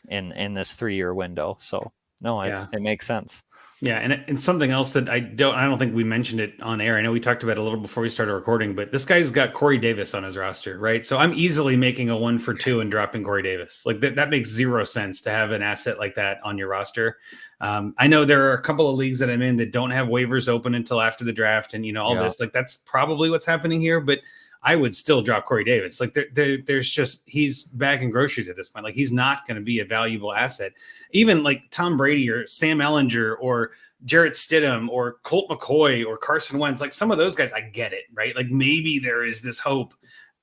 Speaker 3: in this 3-year window. So no, it makes sense.
Speaker 1: Yeah, and something else that I don't think we mentioned it on air. I know we talked about it a little before we started recording, but this guy's got Corey Davis on his roster, right? So I'm easily making a 1 for 2 and dropping Corey Davis. Like that makes zero sense to have an asset like that on your roster. I know there are a couple of leagues that I'm in that don't have waivers open until after the draft, and this. Like that's probably what's happening here, but I would still drop Corey Davis. Like there's just, he's bagging groceries at this point. Like he's not going to be a valuable asset. Even like Tom Brady or Sam Ellinger or Jarrett Stidham or Colt McCoy or Carson Wentz, like some of those guys, I get it, right? Like maybe there is this hope.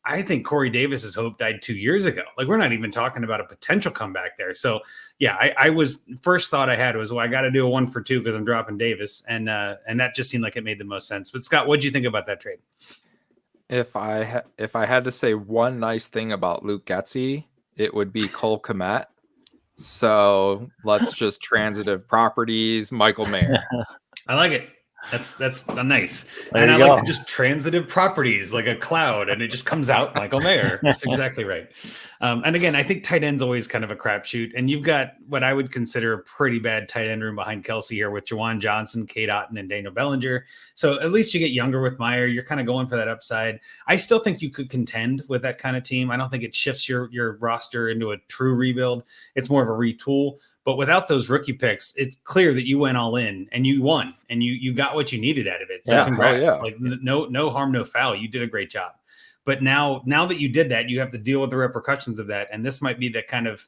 Speaker 1: I think Corey Davis's hope died 2 years ago. Like, we're not even talking about a potential comeback there. So yeah, I was first thought I had was, well, I got to do a 1 for 2 because I'm dropping Davis, and that just seemed like it made the most sense. But Scott, what do you think about that trade?
Speaker 2: If I had to say one nice thing about Luke Getsy, it would be Cole Kmet. So let's just transitive properties, Michael Mayer.
Speaker 1: I like it. That's nice.
Speaker 3: There
Speaker 1: and I
Speaker 3: go.
Speaker 1: like to just transitive properties like a cloud, and it just comes out Michael Mayer. That's exactly right. And again, I think tight end's always kind of a crapshoot. And you've got what I would consider a pretty bad tight end room behind Kelsey here with Jawan Johnson, Kate Otten, and Daniel Bellinger. So at least you get younger with Meyer. You're kind of going for that upside. I still think you could contend with that kind of team. I don't think it shifts your roster into a true rebuild. It's more of a retool. But without those rookie picks, it's clear that you went all in and you won and you got what you needed out of it. So congrats.
Speaker 2: Yeah.
Speaker 1: Like no harm, no foul. You did a great job. But now that you did that, you have to deal with the repercussions of that. And this might be the kind of,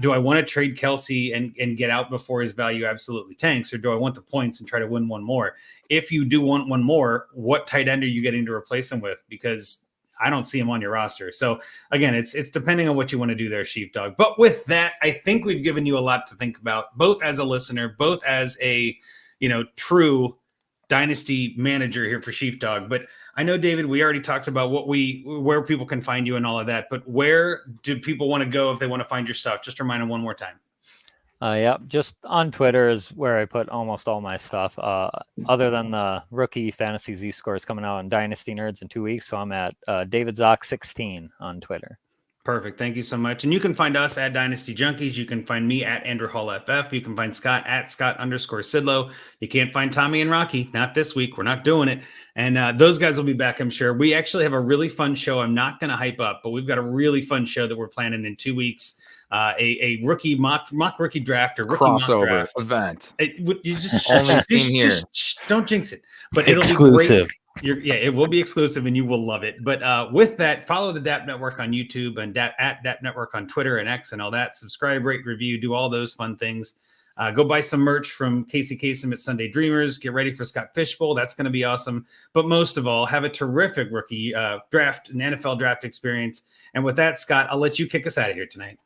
Speaker 1: do I want to trade Kelsey and get out before his value absolutely tanks, or do I want the points and try to win one more? If you do want one more, what tight end are you getting to replace him with? Because I don't see him on your roster. So again, it's depending on what you want to do there, Sheepdog. But with that, I think we've given you a lot to think about, both as a listener, both as a, true dynasty manager here for Sheepdog. But I know, David, we already talked about where people can find you and all of that, but where do people want to go if they want to find your stuff? Just remind them one more time.
Speaker 3: Yep, just on Twitter is where I put almost all my stuff. Other than the rookie fantasy Z scores coming out on Dynasty Nerds in 2 weeks, so I'm at DavidZock16 on Twitter.
Speaker 1: Perfect. Thank you so much. And you can find us at Dynasty Junkies. You can find me at Andrew Hall FF. You can find Scott at Scott_Sidlow. You can't find Tommy and Rocky. Not this week. We're not doing it. And those guys will be back, I'm sure. We actually have a really fun show. I'm not going to hype up, but we've got a really fun show that we're planning in 2 weeks. A rookie mock rookie draft or rookie
Speaker 2: crossover
Speaker 1: mock draft
Speaker 2: event.
Speaker 1: You just don't jinx it. But it'll
Speaker 3: exclusive.
Speaker 1: Be great. It will be exclusive, and you will love it. But with that, follow the DAP Network on YouTube and at DAP Network on Twitter and X and all that. Subscribe, rate, review, do all those fun things. Go buy some merch from Casey Kasem at Sunday Dreamers. Get ready for Scott Fishbowl. That's going to be awesome. But most of all, have a terrific rookie draft and NFL draft experience. And with that, Scott, I'll let you kick us out of here tonight.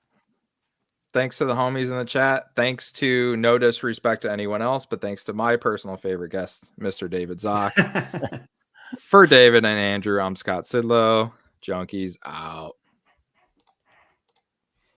Speaker 2: Thanks to the homies in the chat. Thanks to no disrespect to anyone else, but thanks to my personal favorite guest, Mr. David Zock. For David and Andrew, I'm Scott Sidlow. Junkies out.